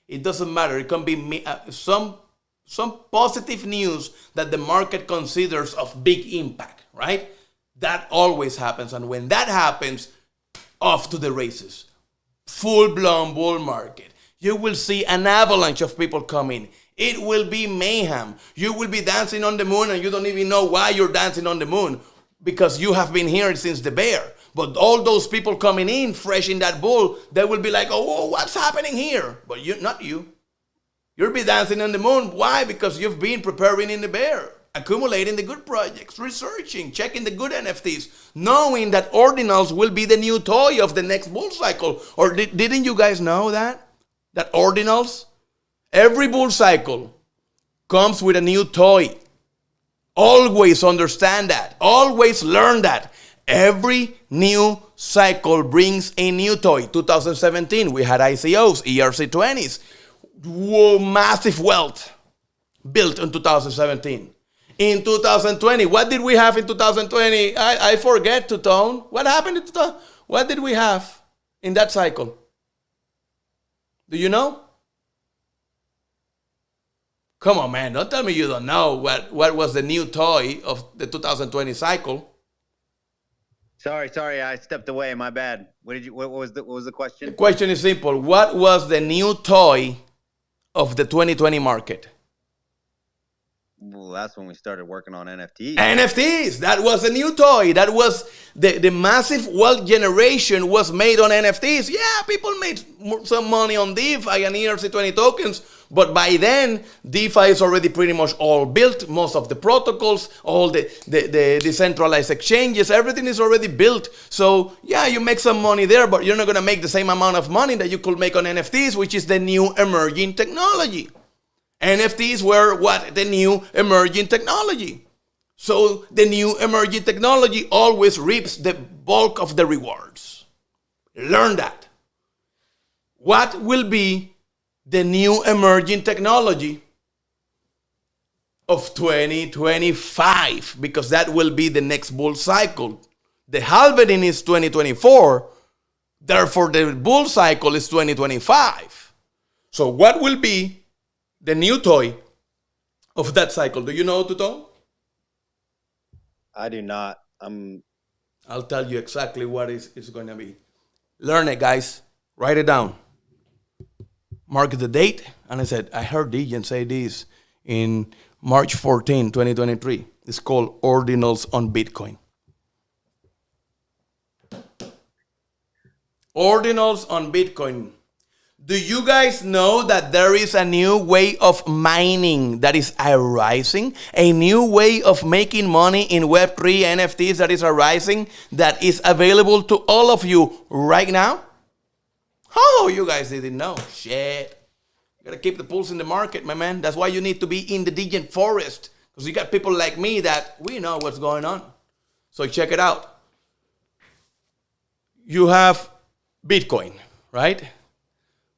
it doesn't matter. It can be some positive news that the market considers of big impact, right? That always happens. And when that happens, off to the races. Full-blown bull market. You will see an avalanche of people coming. It will be mayhem. You will be dancing on the moon and you don't even know why you're dancing on the moon because you have been here since the bear. But all those people coming in fresh in that bull, they will be like, oh, what's happening here? But not you. You'll be dancing on the moon. Why? Because you've been preparing in the bear, accumulating the good projects, researching, checking the good NFTs, knowing that ordinals will be the new toy of the next bull cycle. Or didn't you guys know that? That ordinals, every bull cycle comes with a new toy. Always understand that. Always learn that. Every new cycle brings a new toy. 2017, we had ICOs, ERC20s. Whoa, massive wealth built in 2017. In 2020, what did we have in 2020? I forget, Tutone. What happened in 2020? What did we have in that cycle? Do you know? Come on, man. Don't tell me you don't know what was the new toy of the 2020 cycle. Sorry, I stepped away. My bad. What was the question? The question is simple. What was the new toy of the 2020 market? Well, that's when we started working on NFTs. NFTs. That was a new toy. That was the massive wealth generation was made on NFTs. Yeah, people made some money on DeFi and ERC20 tokens. But by then, DeFi is already pretty much all built. Most of the protocols, all the decentralized exchanges, everything is already built. So yeah, you make some money there, but you're not going to make the same amount of money that you could make on NFTs, which is the new emerging technology. NFTs were what? The new emerging technology. So the new emerging technology always reaps the bulk of the rewards. Learn that. What will be the new emerging technology of 2025? Because that will be the next bull cycle. The halving is 2024. Therefore, the bull cycle is 2025. So what will be the new toy of that cycle? Do you know, Tuto? I do not. I'll tell you exactly what it's going to be. Learn it, guys. Write it down. Mark the date. And I said, I heard Degen say this in March 14, 2023. It's called Ordinals on Bitcoin. Ordinals on Bitcoin. Do you guys know that there is a new way of mining that is arising? A new way of making money in Web3 NFTs that is arising, that is available to all of you right now? Oh, you guys didn't know. Shit. You got to keep the pulse in the market, my man. That's why you need to be in the Degen forest. Because you got people like me that we know what's going on. So check it out. You have Bitcoin, right?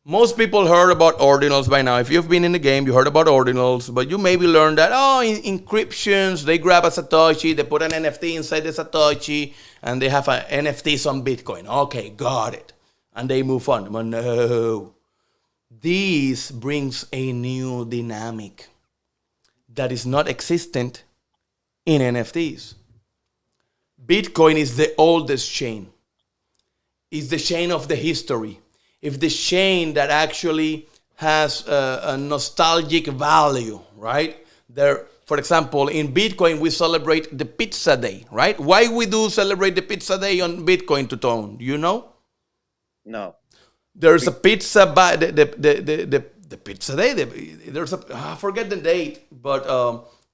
Most people heard about ordinals by now. If you've been in the game, you heard about ordinals, but you maybe learned that, encryptions, they grab a Satoshi, they put an NFT inside the Satoshi, and they have an NFTs on Bitcoin. Okay, got it. And they move on. But no. This brings a new dynamic that is not existent in NFTs. Bitcoin is the oldest chain. It's the chain of the history. It's the chain that actually has a nostalgic value, right? For example, in Bitcoin, we celebrate the pizza day, right? Why we do celebrate the pizza day on Bitcoin, to Tone? Do you know? No. There's a pizza by the pizza day. I forget the date, but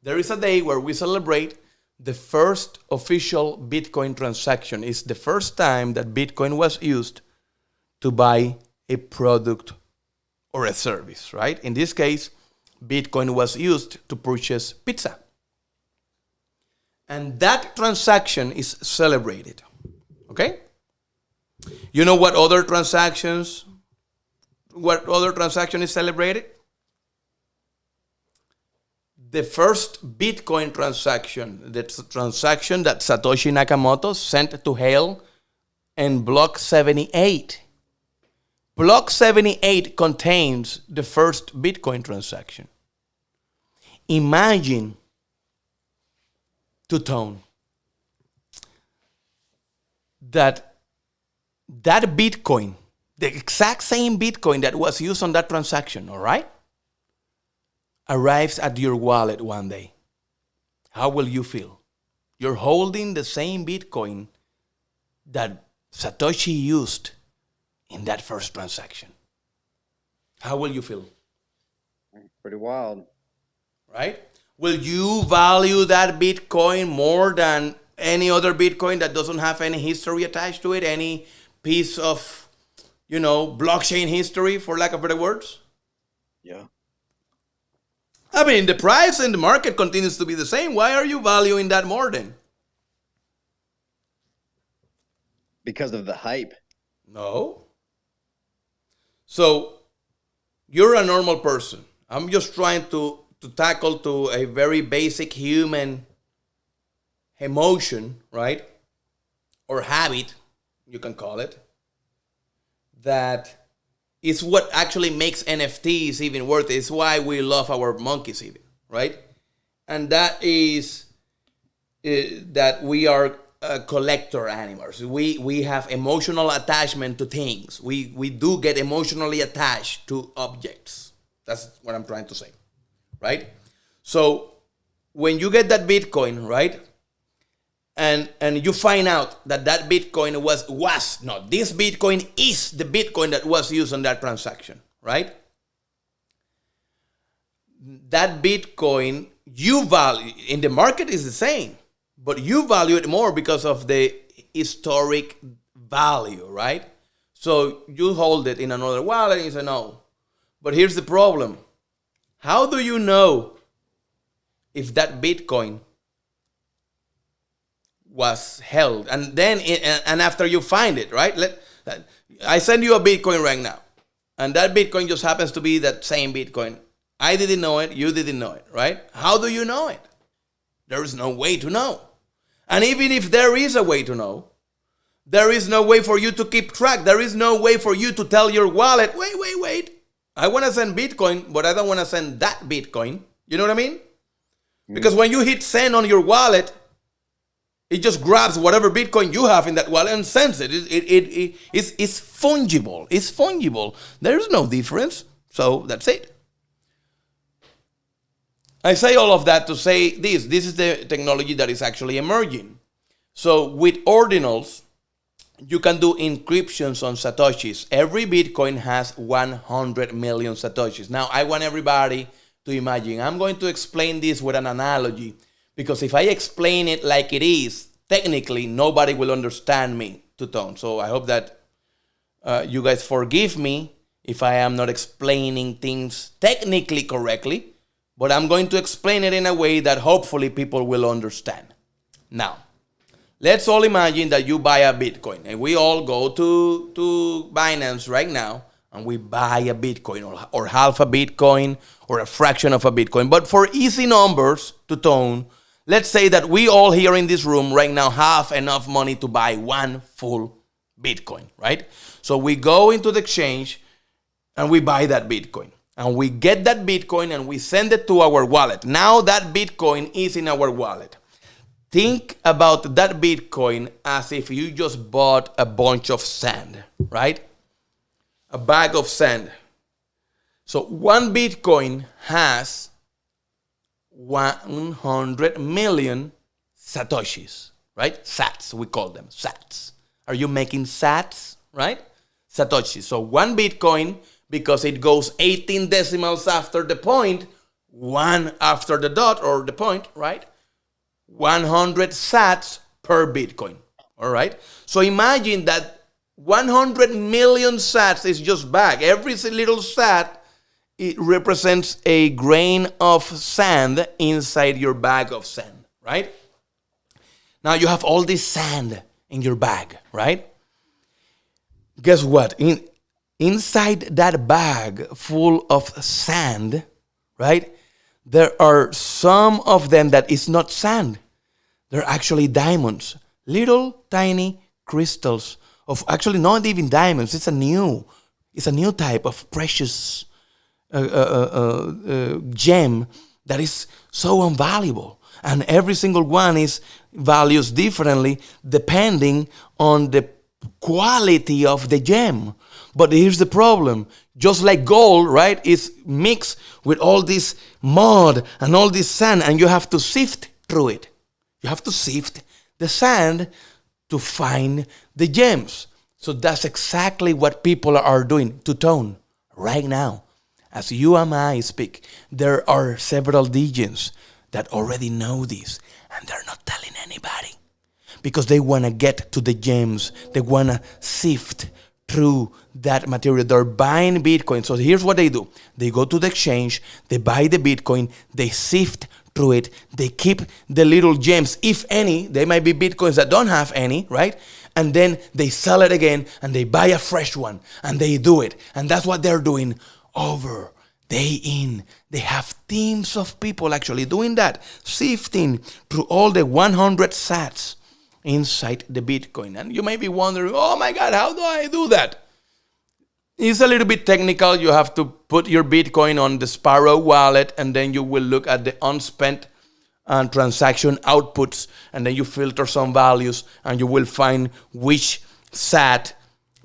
there is a day where we celebrate the first official Bitcoin transaction. It's the first time that Bitcoin was used to buy a product or a service, right? In this case, Bitcoin was used to purchase pizza. And that transaction is celebrated. Okay? You know what other transaction is celebrated? The first Bitcoin transaction, the transaction that Satoshi Nakamoto sent to Hale and Block 78. Block 78 contains the first Bitcoin transaction. Imagine, to Tone, that Bitcoin, the exact same Bitcoin that was used on that transaction, all right, arrives at your wallet one day. How will you feel? You're holding the same Bitcoin that Satoshi used in that first transaction. How will you feel? Pretty wild. Right? Will you value that Bitcoin more than any other Bitcoin that doesn't have any history attached to it? Any piece of, blockchain history, for lack of better words? Yeah. I mean, the price in the market continues to be the same. Why are you valuing that more then? Because of the hype. No. So, you're a normal person. I'm just trying to tackle to a very basic human emotion, right? Or habit, you can call it. That is what actually makes NFTs even worth it. It's why we love our monkeys even, right? And that is that we are collector animals. We have emotional attachment to things. We do get emotionally attached to objects. That's what I'm trying to say, right? So when you get that Bitcoin, right, and you find out that Bitcoin this Bitcoin is the Bitcoin that was used on that transaction, right? That Bitcoin you value in the market is the same, but you value it more because of the historic value, right? So you hold it in another wallet and you say no. But here's the problem. How do you know if that Bitcoin was held? And then, and after you find it, right? I send you a Bitcoin right now. And that Bitcoin just happens to be that same Bitcoin. I didn't know it. You didn't know it, right? How do you know it? There is no way to know. And even if there is a way to know, there is no way for you to keep track. There is no way for you to tell your wallet, wait. I want to send Bitcoin, but I don't want to send that Bitcoin. You know what I mean? Because when you hit send on your wallet, it just grabs whatever Bitcoin you have in that wallet and sends it. It's fungible. It's fungible. There's no difference. So that's it. I say all of that to say this. This is the technology that is actually emerging. So with ordinals, you can do encryptions on Satoshis. Every Bitcoin has 100 million Satoshis. Now, I want everybody to imagine. I'm going to explain this with an analogy, because if I explain it like it is, technically, nobody will understand me, to Tone. So I hope that you guys forgive me if I am not explaining things technically correctly, but I'm going to explain it in a way that hopefully people will understand. Now, let's all imagine that you buy a Bitcoin, and we all go to Binance right now, and we buy a Bitcoin or half a Bitcoin or a fraction of a Bitcoin. But for easy numbers, to Tone, let's say that we all here in this room right now have enough money to buy one full Bitcoin, right? So we go into the exchange and we buy that Bitcoin. And we get that Bitcoin and we send it to our wallet. Now that Bitcoin is in our wallet. Think about that Bitcoin as if you just bought a bunch of sand, right? A bag of sand. So one Bitcoin has 100 million Satoshis, right? Sats, we call them sats. Are you making sats, right? Satoshi. So one Bitcoin, because it goes 18 decimals after the point, one after the dot or the point, right? 100 sats per Bitcoin, all right? So imagine that 100 million sats is just back. Every little sat, it represents a grain of sand inside your bag of sand, right? Now you have all this sand in your bag, right? Guess what? Inside that bag full of sand, right? There are some of them that is not sand. They're actually diamonds, little tiny crystals of actually not even diamonds. It's a new type of precious gem that is so invaluable, and every single one is values differently depending on the quality of the gem. But here's the problem: just like gold, right, is mixed with all this mud and all this sand, and you have to sift through it. You have to sift the sand to find the gems. So that's exactly what people are doing to Tone right now. As you and I speak, there are several Degens that already know this, and they're not telling anybody because they want to get to the gems. They want to sift through that material. They're buying Bitcoin. So here's what they do. They go to the exchange, they buy the Bitcoin, they sift through it, they keep the little gems, if any. They might be Bitcoins that don't have any, right? And then they sell it again and they buy a fresh one and they do it. And that's what they're doing over, day in. They have teams of people actually doing that, sifting through all the 100 sats inside the Bitcoin. And you may be wondering, oh my God, how do I do that? It's a little bit technical. You have to put your Bitcoin on the Sparrow wallet, and then you will look at the unspent transaction outputs, and then you filter some values, and you will find which sat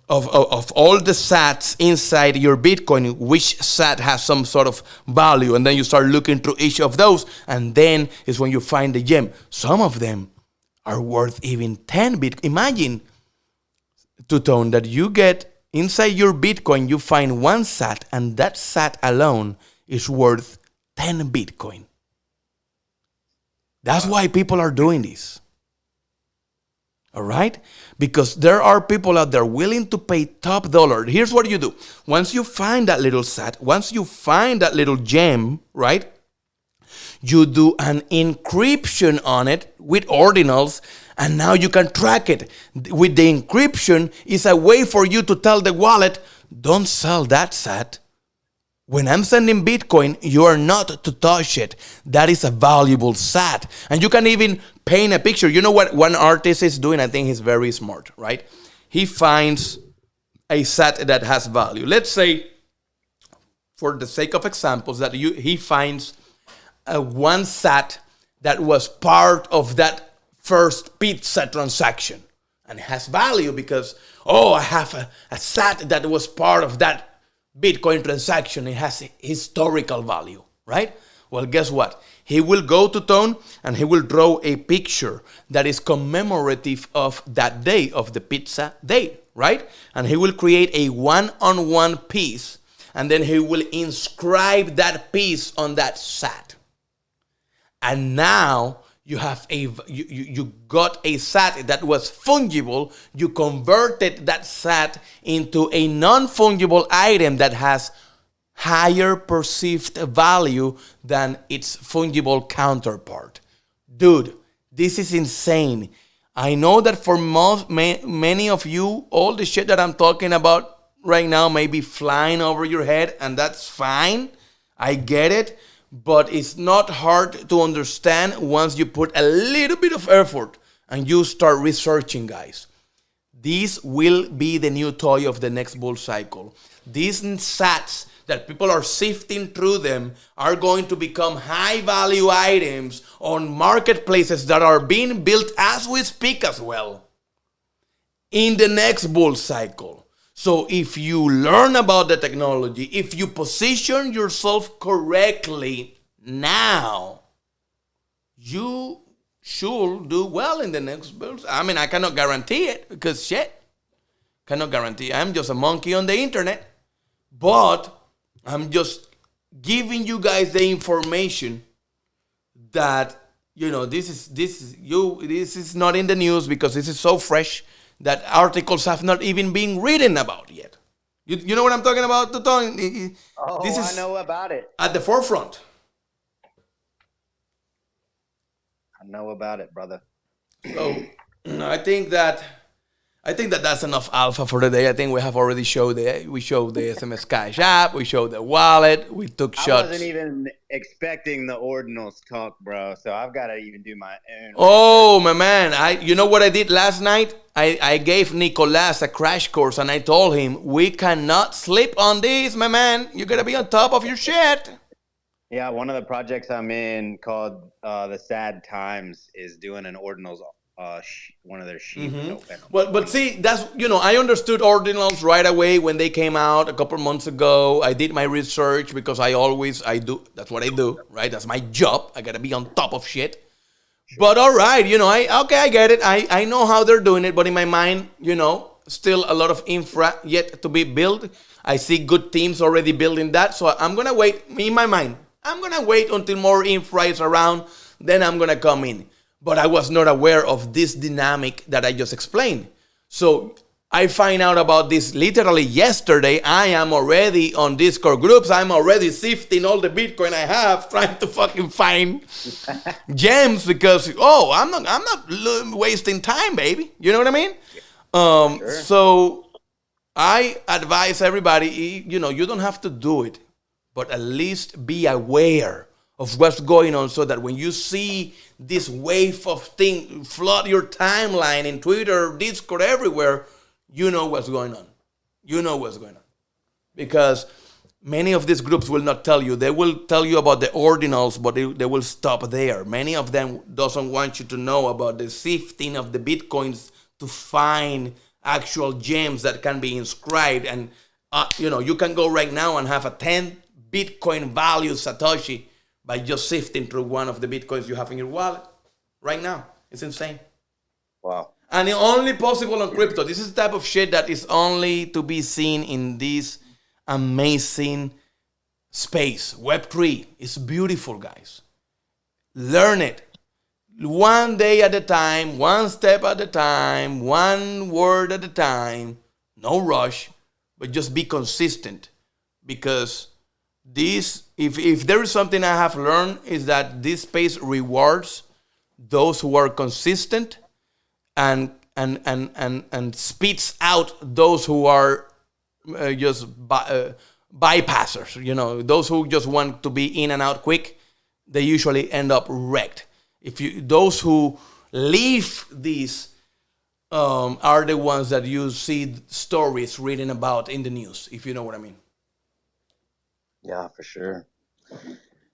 of all the sats inside your Bitcoin, which sat has some sort of value, and then you start looking through each of those, and then is when you find the gem. Some of them are worth even 10 Bitcoin. Imagine, Two-Tone, that you get inside your Bitcoin, you find one sat, and that sat alone is worth 10 Bitcoin. That's why people are doing this. All right? Because there are people out there willing to pay top dollar. Here's what you do. Once you find that little sat, once you find that little gem, right? You do an encryption on it with ordinals, and now you can track it. With the encryption, it's a way for you to tell the wallet, don't sell that sat. When I'm sending Bitcoin, you are not to touch it. That is a valuable sat. And you can even paint a picture. You know what one artist is doing? I think he's very smart, right? He finds a sat that has value. Let's say, for the sake of examples, that he finds one sat that was part of that first pizza transaction. And it has value because, I have a sat that was part of that Bitcoin transaction. It has historical value, right? Well, guess what? He will go to Tone and he will draw a picture that is commemorative of that day, of the pizza day, right? And he will create a one-on-one piece, and then he will inscribe that piece on that sat. And now you have you got a sat that was fungible. You converted that sat into a non-fungible item that has higher perceived value than its fungible counterpart. Dude, this is insane. I know that for many of you, all the shit that I'm talking about right now may be flying over your head, and that's fine. I get it. But it's not hard to understand once you put a little bit of effort and you start researching, guys. This will be the new toy of the next bull cycle. These sats that people are sifting through them are going to become high value items on marketplaces that are being built as we speak as well in the next bull cycle. So if you learn about the technology, if you position yourself correctly now, you should do well in the next bills. I mean, I cannot guarantee it because shit, cannot guarantee. I'm just a monkey on the internet, but I'm just giving you guys the information that this is not in the news because this is so fresh that articles have not even been written about yet. You know what I'm talking about, Tuton? Oh, This is I know about it. at the forefront. I know about it, brother. So I think that that's enough alpha for today. I think we have already showed the SMSCash app, we showed the wallet, we took shots. I wasn't even expecting the ordinals talk, bro. So I've got to even do my own. Oh my man, you know what I did last night? I gave Nicolas a crash course and I told him we cannot sleep on this, my man. You gotta be on top of your shit. Yeah, one of the projects I'm in called the Sad Times is doing an ordinals. One of their sheets open. But see, that's I understood ordinals right away when they came out a couple months ago. I did my research because I do. That's what I do, right? That's my job. I gotta be on top of shit. Sure. But all right, I get it. I know how they're doing it, but in my mind, still a lot of infra yet to be built. I see good teams already building that, so I'm gonna wait. In my mind, I'm gonna wait until more infra is around. Then I'm gonna come in. But I was not aware of this dynamic that I just explained. So I find out about this literally yesterday. I am already on Discord groups. I'm already sifting all the Bitcoin I have, trying to fucking find gems because I'm not wasting time, baby. You know what I mean? Sure. So I advise everybody, you don't have to do it, but at least be aware of what's going on so that when you see this wave of things flood your timeline in Twitter, Discord, everywhere, you know what's going on. You know what's going on. Because many of these groups will not tell you. They will tell you about the ordinals, but they will stop there. Many of them doesn't want you to know about the sifting of the Bitcoins to find actual gems that can be inscribed. And, you can go right now and have a 10 Bitcoin value Satoshi by just sifting through one of the Bitcoins you have in your wallet right now. It's insane. Wow. And it's only possible on crypto. This is the type of shit that is only to be seen in this amazing space. Web3 is beautiful, guys. Learn it. One day at a time, one step at a time, one word at a time. No rush, but just be consistent. Because if there is something I have learned is that this space rewards those who are consistent and spits out those who are just bypassers. Those who just want to be in and out quick, they usually end up wrecked. Those who leave these are the ones that you see stories written about in the news, if you know what I mean. Yeah, for sure.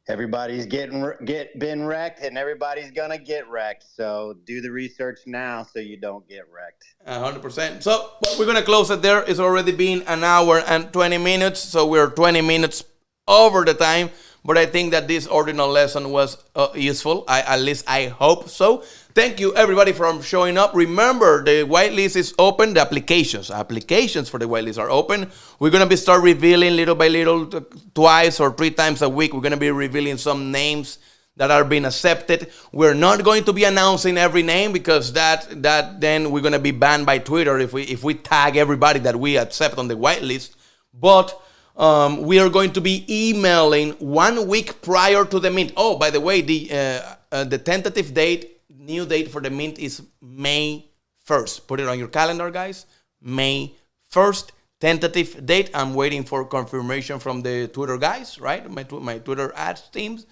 Everybody's been wrecked, and everybody's gonna get wrecked. So do the research now, so you don't get wrecked. 100%. So we're gonna close it there. It's already been an hour and 20 minutes, so we're 20 minutes over the time. But I think that this ordinal lesson was useful. At least I hope so. Thank you, everybody, for showing up. Remember, the whitelist is open. The applications for the whitelist are open. We're going to start revealing little by little, twice or 3 times a week. We're going to be revealing some names that are being accepted. We're not going to be announcing every name because that then we're going to be banned by Twitter if we tag everybody that we accept on the whitelist. But we are going to be emailing 1 week prior to the mint. Oh, by the way, the tentative new date for the mint is May 1st. Put it on your calendar, guys. May 1st, tentative date. I'm waiting for confirmation from the Twitter guys, right? My Twitter ads teams.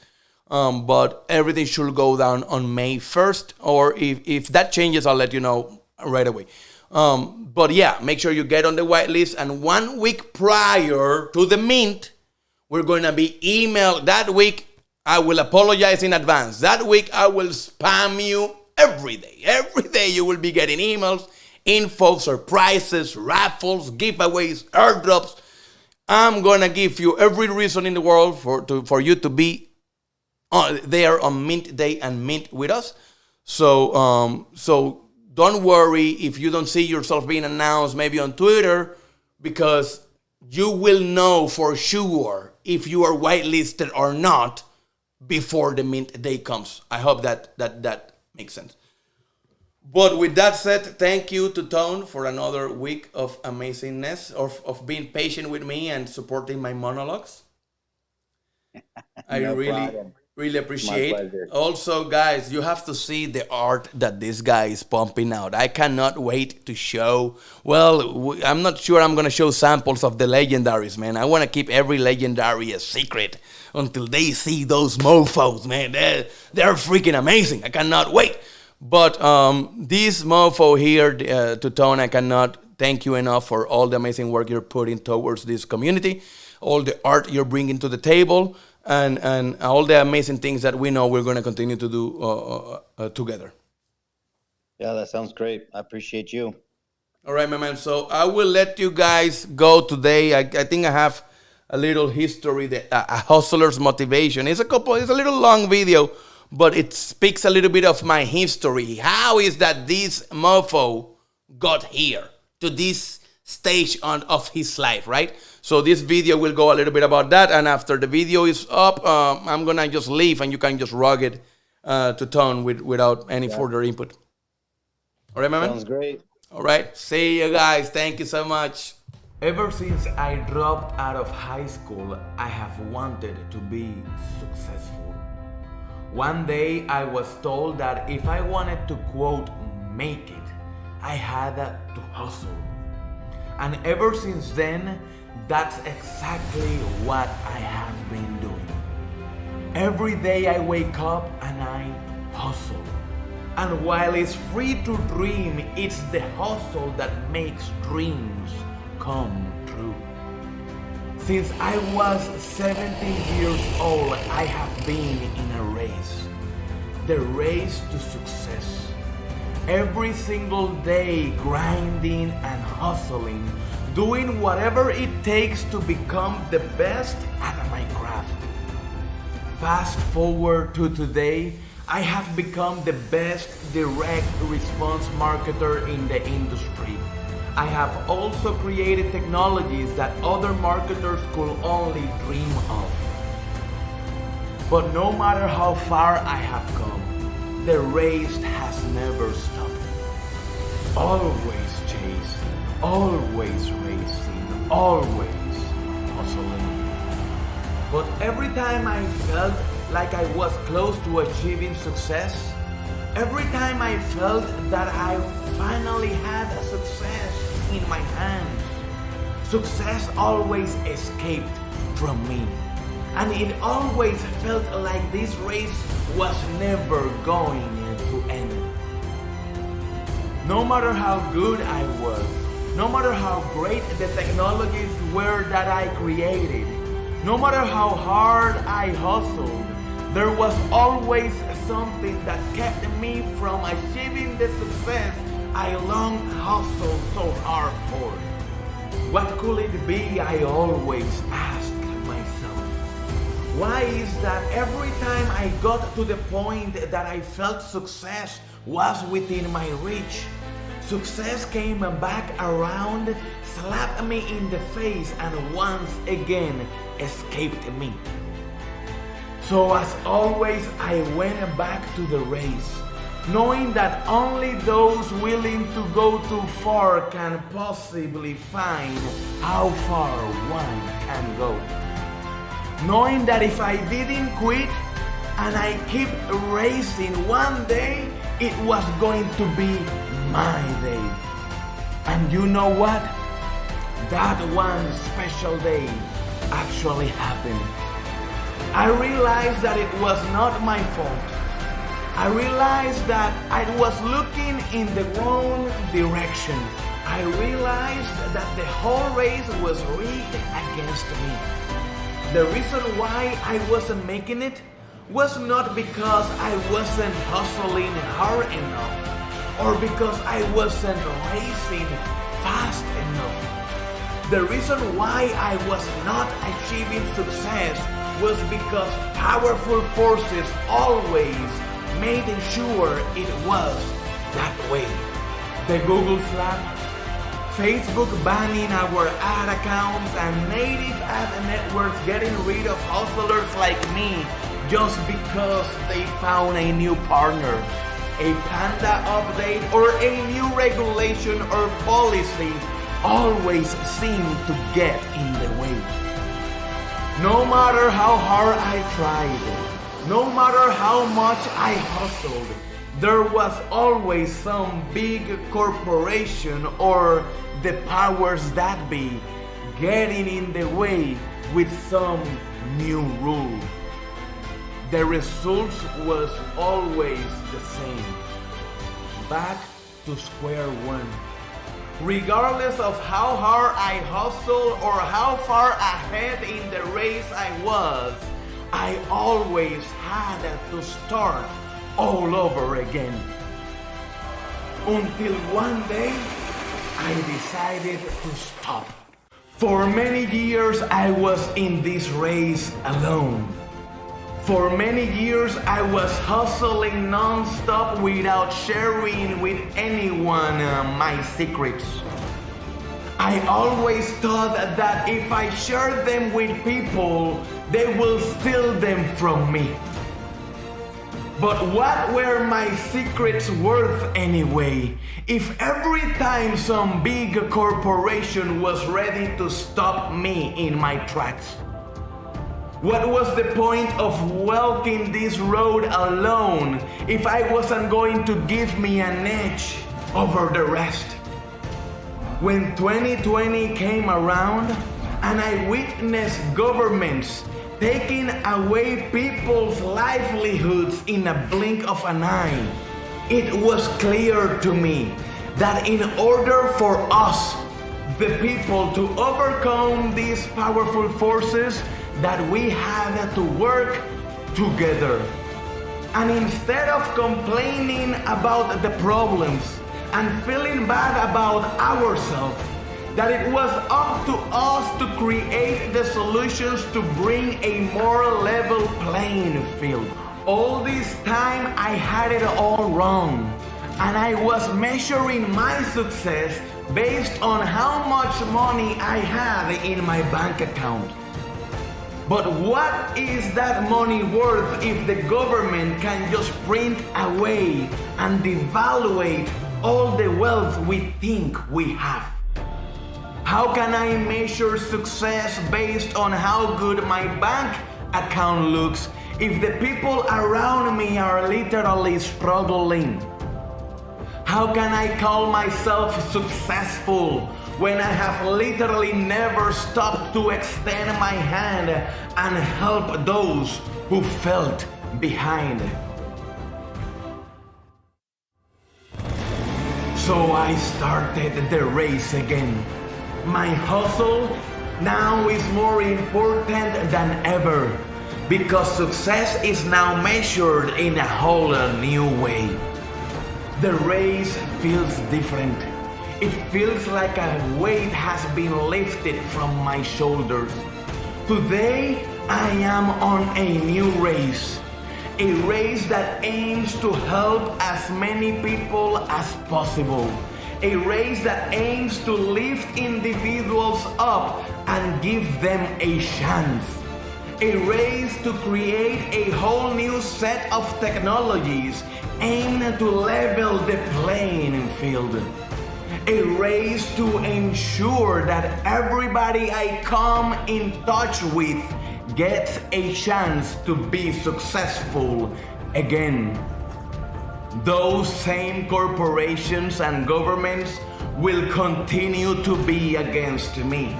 But everything should go down on May 1st. Or if that changes, I'll let you know right away. But yeah, make sure you get on the whitelist. And 1 week prior to the mint, we're going to be emailed. That week, I will apologize in advance. That week, I will spam you every day. Every day, you will be getting emails, info, surprises, raffles, giveaways, airdrops. I'm going to give you every reason in the world for you to be they are on mint day and mint with us. So don't worry if you don't see yourself being announced maybe on Twitter, because you will know for sure if you are whitelisted or not before the mint day comes. I hope that makes sense. But with that said, thank you to Tone for another week of amazingness, of being patient with me and supporting my monologues. I No really problem. really appreciate. My pleasure. Also, guys, you have to see the art that this guy is pumping out. I cannot wait to show. Well, I'm not sure I'm gonna show samples of the legendaries, man. I want to keep every legendary a secret until they see those mofos, man. They're freaking amazing. I cannot wait. But this mofo here, to Tone, I cannot thank you enough for all the amazing work you're putting towards this community, all the art you're bringing to the table, and all the amazing things that we know we're going to continue to do together. Yeah, that sounds great. I appreciate you. All right, my man. So I will let you guys go today. I think I have a little history, a hustler's motivation. It's a little long video, but it speaks a little bit of my history. How is that this mofo got here to this stage of his life, right? So this video will go a little bit about that, and after the video is up, I'm gonna just leave, and you can just rug it to Tone without any further input. All right, my man? Sounds great. All right, see you guys. Thank you so much. Ever since I dropped out of high school, I have wanted to be successful. One day I was told that if I wanted to, quote, make it, I had to hustle. And ever since then, that's exactly what I have been doing. Every day I wake up and I hustle. And while it's free to dream, it's the hustle that makes dreams come true. Since I was 17 years old, I have been in a race. The race to success. Every single day grinding and hustling, doing whatever it takes to become the best at my craft. Fast forward to today, I have become the best direct response marketer in the industry. I have also created technologies that other marketers could only dream of. But no matter how far I have come, the race has never stopped. Always chasing, always racing, always hustling. But every time I felt like I was close to achieving success, every time I felt that I finally had a success in my hands, success always escaped from me. And it always felt like this race was never going to end. No matter how good I was, no matter how great the technologies were that I created, no matter how hard I hustled, there was always something that kept me from achieving the success I long hustled so hard for. What could it be? I always asked myself. Why is that every time I got to the point that I felt success was within my reach, success came back around, slapped me in the face, and once again escaped me? So as always, I went back to the race, knowing that only those willing to go too far can possibly find how far one can go. Knowing that if I didn't quit and I keep racing, one day it was going to be my day. And you know what? That one special day actually happened. I realized that it was not my fault. I realized that I was looking in the wrong direction. I realized that the whole race was rigged against me. The reason why I wasn't making it was not because I wasn't hustling hard enough or because I wasn't racing fast enough. The reason why I was not achieving success was because powerful forces always made sure it was that way. The Google slap, Facebook banning our ad accounts, and native ad networks getting rid of hustlers like me just because they found a new partner, a Panda update, or a new regulation or policy always seem to get in the way. No matter how hard I tried, no matter how much I hustled, there was always some big corporation or the powers that be getting in the way with some new rule. The result was always the same. Back to square one. Regardless of how hard I hustled or how far ahead in the race I was, I always had to start all over again. Until one day, I decided to stop. For many years, I was in this race alone. For many years, I was hustling non-stop without sharing with anyone my secrets. I always thought that if I shared them with people, they will steal them from me. But what were my secrets worth anyway, if every time some big corporation was ready to stop me in my tracks? What was the point of walking this road alone if I wasn't going to give me an edge over the rest? When 2020 came around and I witnessed governments taking away people's livelihoods in a blink of an eye, it was clear to me that in order for us, the people, to overcome these powerful forces, that we had to work together. And instead of complaining about the problems and feeling bad about ourselves, that it was up to us to create the solutions to bring a more level playing field. All this time I had it all wrong, and I was measuring my success based on how much money I had in my bank account. But what is that money worth if the government can just print away and devaluate all the wealth we think we have? How can I measure success based on how good my bank account looks if the people around me are literally struggling? How can I call myself successful when I have literally never stopped to extend my hand and help those who felt behind? So I started the race again. My hustle now is more important than ever, because success is now measured in a whole new way. The race feels different. It feels like a weight has been lifted from my shoulders. Today, I am on a new race. A race that aims to help as many people as possible. A race that aims to lift individuals up and give them a chance. A race to create a whole new set of technologies aimed to level the playing field. A race to ensure that everybody I come in touch with gets a chance to be successful again. Those same corporations and governments will continue to be against me.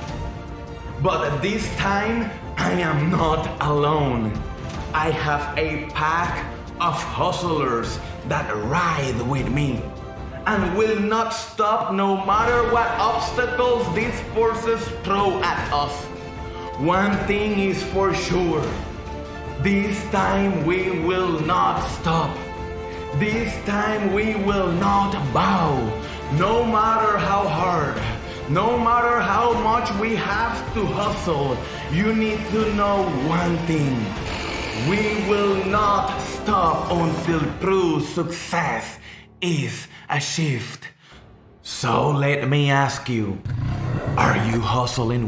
But this time, I am not alone. I have a pack of hustlers that ride with me and will not stop no matter what obstacles these forces throw at us. One thing is for sure, this time we will not stop. This time we will not bow, no matter how hard, No matter how much we have to hustle, you need to know one thing. We will not stop until true success is achieved. So let me ask you, are you hustling